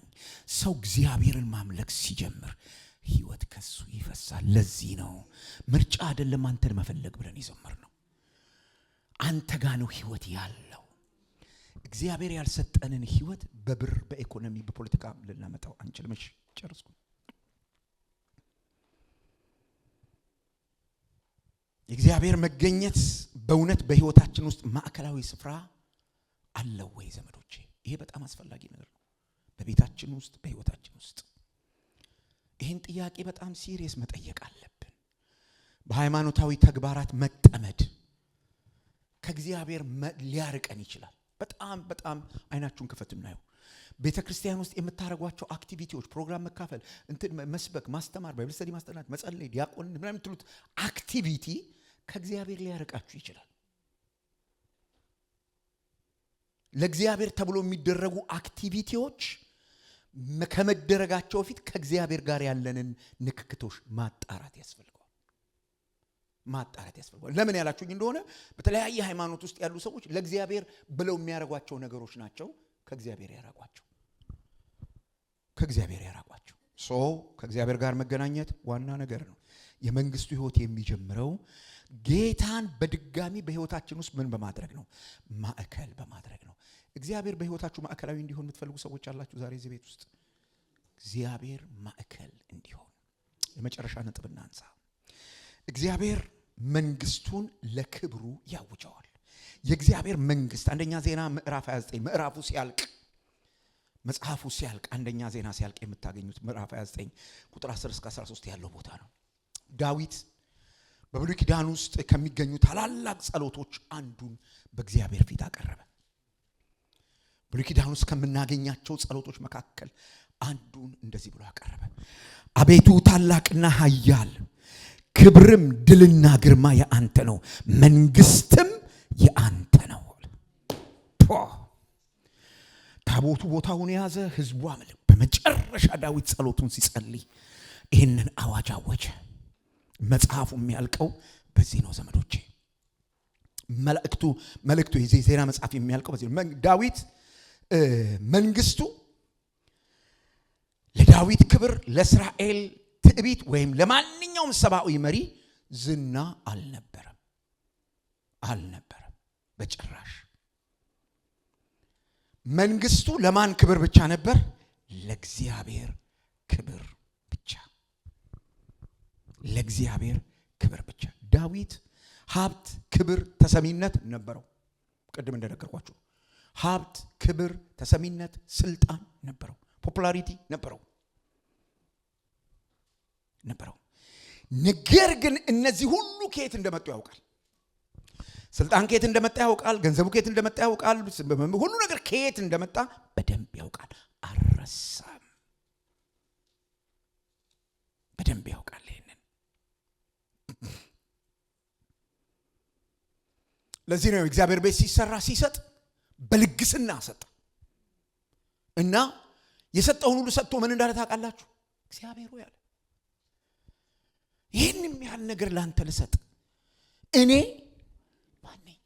ሰው እግዚአብሔርን ማምለክ ሲጀምር ህይወት ከሱ ይፈሳል። ለዚህ ነው ምርጫ አይደለም አንተን መፈለግ ብለን የዘመርነው። አንተ ጋር ነው ህይወት ያለው። እግዚአብሔር ያልሰጠንን ህይወት በብር፣ በኢኮኖሚ፣ በፖለቲካ ልናመጣው አንችልም። እሺ ጨርስኩ። የእግዚአብሔር መገኘት በእውነት በህይወታችን ውስጥ ማዕከላዊ ስፍራ አለው ወይ ዘመዶቼ? ይሄ በጣም አስፈላጊ ነገር ነው። በቤታችን ውስጥ በህይወታችን ውስጥ ይሄን ጥያቄ በጣም ሲሪየስ መጠየቅ አለብን። በሃይማኖታዊ ተግባራት መጠመድ ከእግዚአብሔር ሊያርቀን ይችላል። በጣም አይናችሁን ክፈቱና ነው ቤተክርስቲያን ውስጥ የምታረጓቸው አክቲቪቲዎች፣ ፕሮግራም መካፈል፣ መስበክ፣ ማስተማር፣ ባይብል ስተዲ ማስተማር፣ መጸለይ፣ ዲያቆን ምናምን የምትሉት አክቲቪቲ ከእግዚአብሔር ሊያርቃችሁ ይችላል። ለእግዚአብሔር ተብሎ የሚደረጉ አክቲቪቲዎች ከመደረጋቸው በፊት ከእግዚአብሔር ጋር ያለንን ንክክቶች ማጣራት ያስፈልጋል። ለምን ያላችሁኝ እንደሆነ በተለያየ ሃይማኖት ውስጥ ያሉ ሰዎች ለእግዚአብሔር ብለው የሚያረጓቸው ነገሮች ናቸው ከእግዚአብሔር ያራቋቸው። ከእግዚአብሔር ጋር መገናኘት ዋና ነገር ነው። የመንግስቱ ህይወት የሚጀምረው ጌታን በድጋሚ በህይወታችን ውስጥ ምን በማድረግ ነው? ማዕከል በማድረግ ነው። እግዚአብሔር በህይወታችሁ ማዕከላዊ እንዲሆን የምትፈልጉ ሰዎች አላችሁ ዛሬ እዚህ ቤት ውስጥ። እግዚአብሔር ማዕከል እንዲሆን የመጨረሻ ነጥብ እናንሳ። እግዚአብሔር መንግስቱን ለክብሩ ያውጀዋል። የእግዚአብሔር መንግስት አንደኛ ዜና ምዕራፍ 29 ምዕራፉ ሲያልቅ መጽሐፉ ሲያልቅ አንደኛ ዜና ሲያልቅ የምታገኙት ምዕራፍ 29 ቁጥር 10 እስከ 13 ያለው ቦታ ነው። ዳዊት በብሉይ ኪዳን ውስጥ ከሚገኙ ታላላቅ ጸሎቶች አንዱን በእግዚአብሔር ፊት አቀረበ። ብሉይ ኪዳን ውስጥ ከምናገኛቸው ጸሎቶች መካከል አንዱን እንደዚህ ብሎ አቀረበ። አቤቱ ታላቅና ኃያል ክብርም ድልና ግርማ የአንተ ነው፣ መንግስትም የአንተ ነው። ታቦቱ ቦታውን ያዘ፣ ህዝቡ አመለከ። በመጨረሻ ዳዊት ጸሎቱን ሲጸልይ ይህንን አዋጅ አወጀ። መጽሐፉ የሚያልቀው በዚህ ነው ዘመዶቼ። መልእክቱ የዚህ ዜና መጽሐፍ የሚያልቀው በዚህ ነው። ዳዊት መንግስቱ ለዳዊት ክብር፣ ለእስራኤል ትዕቢት ወይም ለማንኛውም ሰብአዊ መሪ ዝና አልነበረም በጭራሽ። መንግስቱ ለማን ክብር ብቻ ነበር? ለእግዚአብሔር ክብር ብቻ። ለእግዚአብሔር ክብር ብቻ። ዳዊት ሀብት፣ ክብር፣ ተሰሚነት ነበረው። ቅድም እንደነገርኳችሁ ሀብት፣ ክብር፣ ተሰሚነት፣ ስልጣን ነበረው። ፖፑላሪቲ ነበረው። ነገር ግን እነዚህ ሁሉ ከየት እንደመጡ ያውቃል። ስልጣን ከየት እንደመጣ ያውቃል። ገንዘቡ ከየት እንደመጣ ያውቃል። ሁሉ ነገር ከየት እንደመጣ በደንብ ያውቃል። አልረሳም። በደንብ ያውቃል። ይሄንን ለዚህ ነው እግዚአብሔር ቤት ሲሰራ ሲሰጥ በልግስና ሰጠ እና የሰጠውን ሁሉ ሰጥቶ ምን እንዳለ ታውቃላችሁ? እግዚአብሔር ያለ ይህንም ያህል ነገር ላንተ ልሰጥ እኔ ማን ነኝ?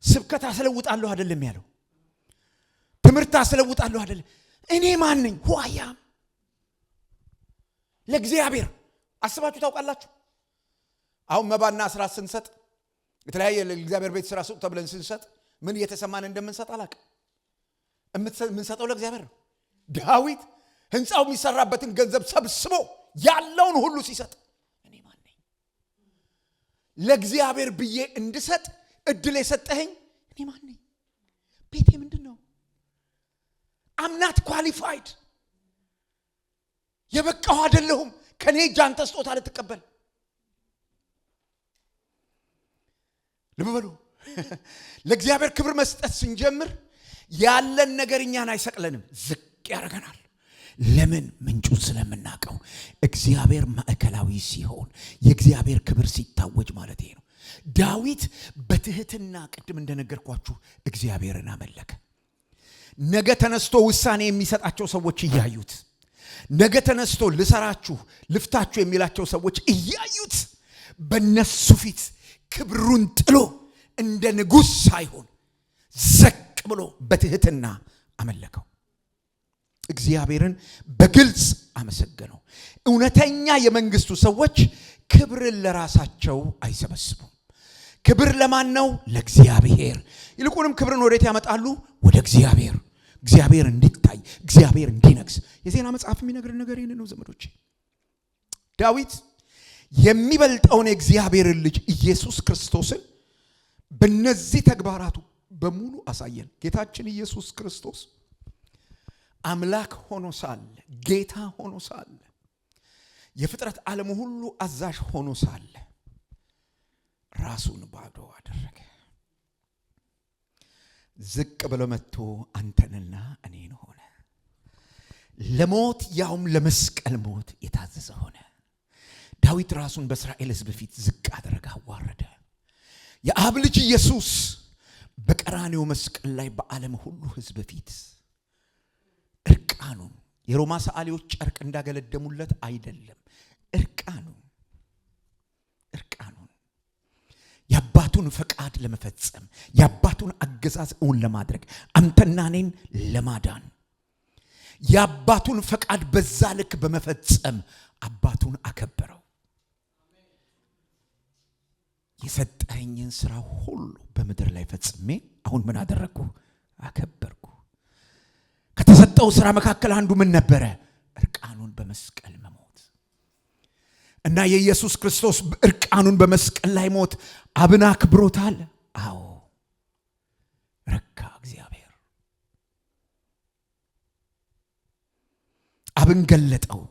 ስብከት አስለውጣለሁ አይደለም ያለው። ትምህርት አስለውጣለሁ አይደለም። እኔ ማን ነኝ? ሁአያም ለእግዚአብሔር አስባችሁ ታውቃላችሁ? አሁን መባና አስራት ስንሰጥ የተለያየ ለእግዚአብሔር ቤት ስራ ሰጥ ተብለን ስንሰጥ ምን እየተሰማን እንደምንሰጥ አላውቅም። የምንሰጠው ለእግዚአብሔር ነው። ዳዊት ህንጻው የሚሰራበትን ገንዘብ ሰብስቦ ያለውን ሁሉ ሲሰጥ እኔ ማን ነኝ? ለእግዚአብሔር ብዬ እንድሰጥ እድል የሰጠኸኝ እኔ ማን ነኝ? ቤቴ ምንድነው? I'm not qualified። የበቃው አይደለሁም። ከኔ እጅ አንተ ስጦታ ልትቀበል። ልብ በሉ። ለእግዚአብሔር ክብር መስጠት ስንጀምር ያለን ነገር እኛን አይሰቅለንም፣ ዝቅ ያደርገናል። ለምን? ምንጩን ስለምናውቀው። እግዚአብሔር ማዕከላዊ ሲሆን የእግዚአብሔር ክብር ሲታወጅ ማለት ይሄ ነው። ዳዊት በትህትና ቅድም እንደነገርኳችሁ እግዚአብሔርን አመለከ። ነገ ተነስቶ ውሳኔ የሚሰጣቸው ሰዎች እያዩት፣ ነገ ተነስቶ ልሰራችሁ ልፍታችሁ የሚላቸው ሰዎች እያዩት በነሱ ፊት ክብሩን ጥሎ እንደ ንጉሥ ሳይሆን ዘቅ ብሎ በትህትና አመለከው። እግዚአብሔርን በግልጽ አመሰገነው። እውነተኛ የመንግስቱ ሰዎች ክብርን ለራሳቸው አይሰበስቡም። ክብር ለማን ነው? ለእግዚአብሔር። ይልቁንም ክብርን ወዴት ያመጣሉ? ወደ እግዚአብሔር። እግዚአብሔር እንዲታይ፣ እግዚአብሔር እንዲነግስ። የዜና መጽሐፍ የሚነግረን ነገር ይሄን ነው ዘመዶቼ። ዳዊት የሚበልጠውን የእግዚአብሔርን ልጅ ኢየሱስ ክርስቶስን በእነዚህ ተግባራቱ በሙሉ አሳየን። ጌታችን ኢየሱስ ክርስቶስ አምላክ ሆኖ ሳለ፣ ጌታ ሆኖ ሳለ፣ የፍጥረት ዓለም ሁሉ አዛዥ ሆኖ ሳለ ራሱን ባዶ አደረገ። ዝቅ ብሎ መጥቶ አንተንና እኔን ሆነ። ለሞት ያውም ለመስቀል ሞት የታዘዘ ሆነ። ዳዊት ራሱን በእስራኤል ሕዝብ ፊት ዝቅ አደረገ፣ አዋረደ። የአብ ልጅ ኢየሱስ በቀራንዮ መስቀል ላይ በዓለም ሁሉ ሕዝብ ፊት እርቃኑን፣ የሮማ ሰዓሊዎች ጨርቅ እንዳገለደሙለት አይደለም፣ እርቃኑን የአባቱን ፈቃድ ለመፈጸም የአባቱን አገዛዝ እውን ለማድረግ አንተና እኔን ለማዳን የአባቱን ፈቃድ በዛ ልክ በመፈጸም አባቱን አከበረው። የሰጠኝን ስራ ሁሉ በምድር ላይ ፈጽሜ አሁን ምን አደረግኩ? አከበርኩ። ከተሰጠው ስራ መካከል አንዱ ምን ነበረ? እርቃኑን በመስቀል መሞት እና የኢየሱስ ክርስቶስ እርቃኑን በመስቀል ላይ ሞት አብን አክብሮታል። አዎ ረካ እግዚአብሔር። አብን ገለጠው።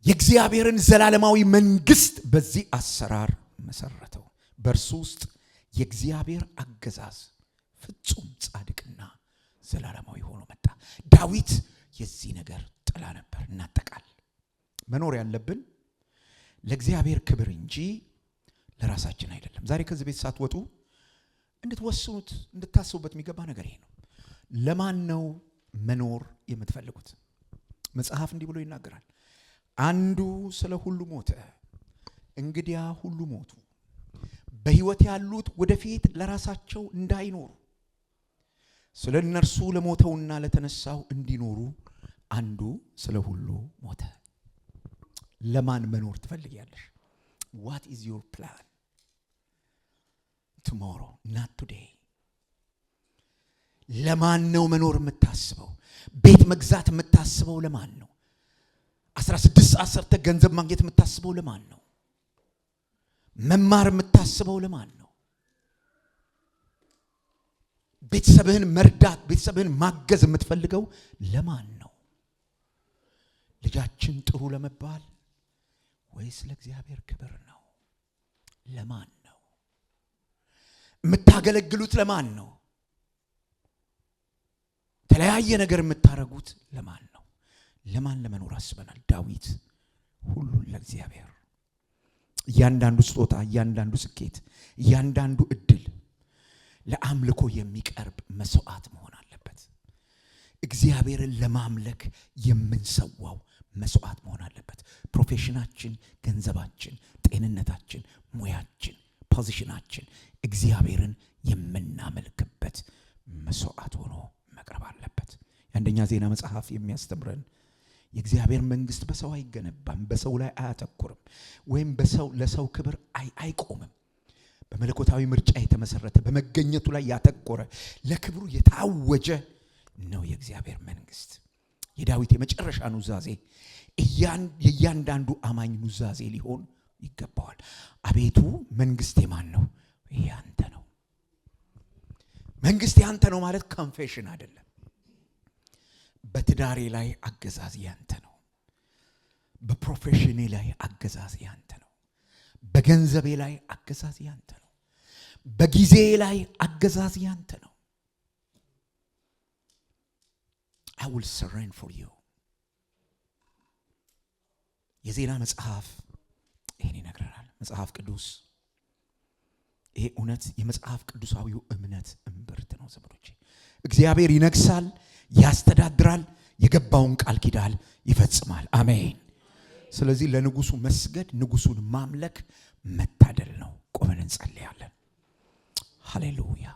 የእግዚአብሔርን ዘላለማዊ መንግስት በዚህ አሰራር መሰረተው። በእርሱ ውስጥ የእግዚአብሔር አገዛዝ ፍጹም ጻድቅና ዘላለማዊ ሆኖ መጣ። ዳዊት የዚህ ነገር ጥላ ነበር። እናጠቃል መኖር ያለብን ለእግዚአብሔር ክብር እንጂ ለራሳችን አይደለም። ዛሬ ከዚህ ቤት ሳትወጡ እንድትወስኑት እንድታስቡበት የሚገባ ነገር ይሄ ነው። ለማን ነው መኖር የምትፈልጉት? መጽሐፍ እንዲህ ብሎ ይናገራል። አንዱ ስለ ሁሉ ሞተ፣ እንግዲያ ሁሉ ሞቱ። በሕይወት ያሉት ወደፊት ለራሳቸው እንዳይኖሩ ስለ እነርሱ ለሞተውና ለተነሳው እንዲኖሩ አንዱ ስለ ሁሉ ሞተ። ለማን መኖር ትፈልጊያለሽ? What is your plan? Tomorrow, not today. ለማን ነው መኖር የምታስበው? ቤት መግዛት የምታስበው ለማን ነው? 16 ሰዓት ሰርተህ ገንዘብ ማግኘት የምታስበው ለማን ነው? መማር የምታስበው ለማን ነው? ቤተሰብህን መርዳት፣ ቤተሰብህን ማገዝ የምትፈልገው ለማን ነው? ልጃችን ጥሩ ለመባል ወይስ ለእግዚአብሔር ክብር ነው? ለማን ነው የምታገለግሉት? ለማን ነው ተለያየ ነገር የምታረጉት? ለማን ነው? ለማን ለመኖር አስበናል? ዳዊት ሁሉን ለእግዚአብሔር። እያንዳንዱ ስጦታ፣ እያንዳንዱ ስኬት፣ እያንዳንዱ እድል ለአምልኮ የሚቀርብ መስዋዕት መሆን አለበት። እግዚአብሔርን ለማምለክ የምንሰዋው መስዋዕት መሆን አለበት። ፕሮፌሽናችን፣ ገንዘባችን፣ ጤንነታችን፣ ሙያችን፣ ፖዚሽናችን እግዚአብሔርን የምናመልክበት መስዋዕት ሆኖ መቅረብ አለበት። የአንደኛ ዜና መጽሐፍ የሚያስተምረን የእግዚአብሔር መንግስት በሰው አይገነባም፣ በሰው ላይ አያተኩርም፣ ወይም በሰው ለሰው ክብር አይቆምም። በመለኮታዊ ምርጫ የተመሰረተ በመገኘቱ ላይ ያተኮረ ለክብሩ የታወጀ ነው የእግዚአብሔር መንግስት። የዳዊት የመጨረሻ ኑዛዜ የእያንዳንዱ አማኝ ኑዛዜ ሊሆን ይገባዋል። አቤቱ መንግስት የማን ነው? ያንተ ነው። መንግስት ያንተ ነው ማለት ኮንፌሽን አይደለም። በትዳሬ ላይ አገዛዝ ያንተ ነው። በፕሮፌሽኔ ላይ አገዛዝ ያንተ ነው። በገንዘቤ ላይ አገዛዝ ያንተ ነው። በጊዜ ላይ አገዛዝ ያንተ ነው። I will surrender for you. የዜና መጽሐፍ ይሄን ይነግረናል። መጽሐፍ ቅዱስ ይሄ እውነት የመጽሐፍ ቅዱሳዊው እምነት እምብርት ነው ዘመዶቼ። እግዚአብሔር ይነግሳል፣ ያስተዳድራል፣ የገባውን ቃል ኪዳን ይፈጽማል። አሜን። ስለዚህ ለንጉሱ መስገድ፣ ንጉሱን ማምለክ መታደል ነው። ቆመን እንጸልያለን። ሃሌሉያ።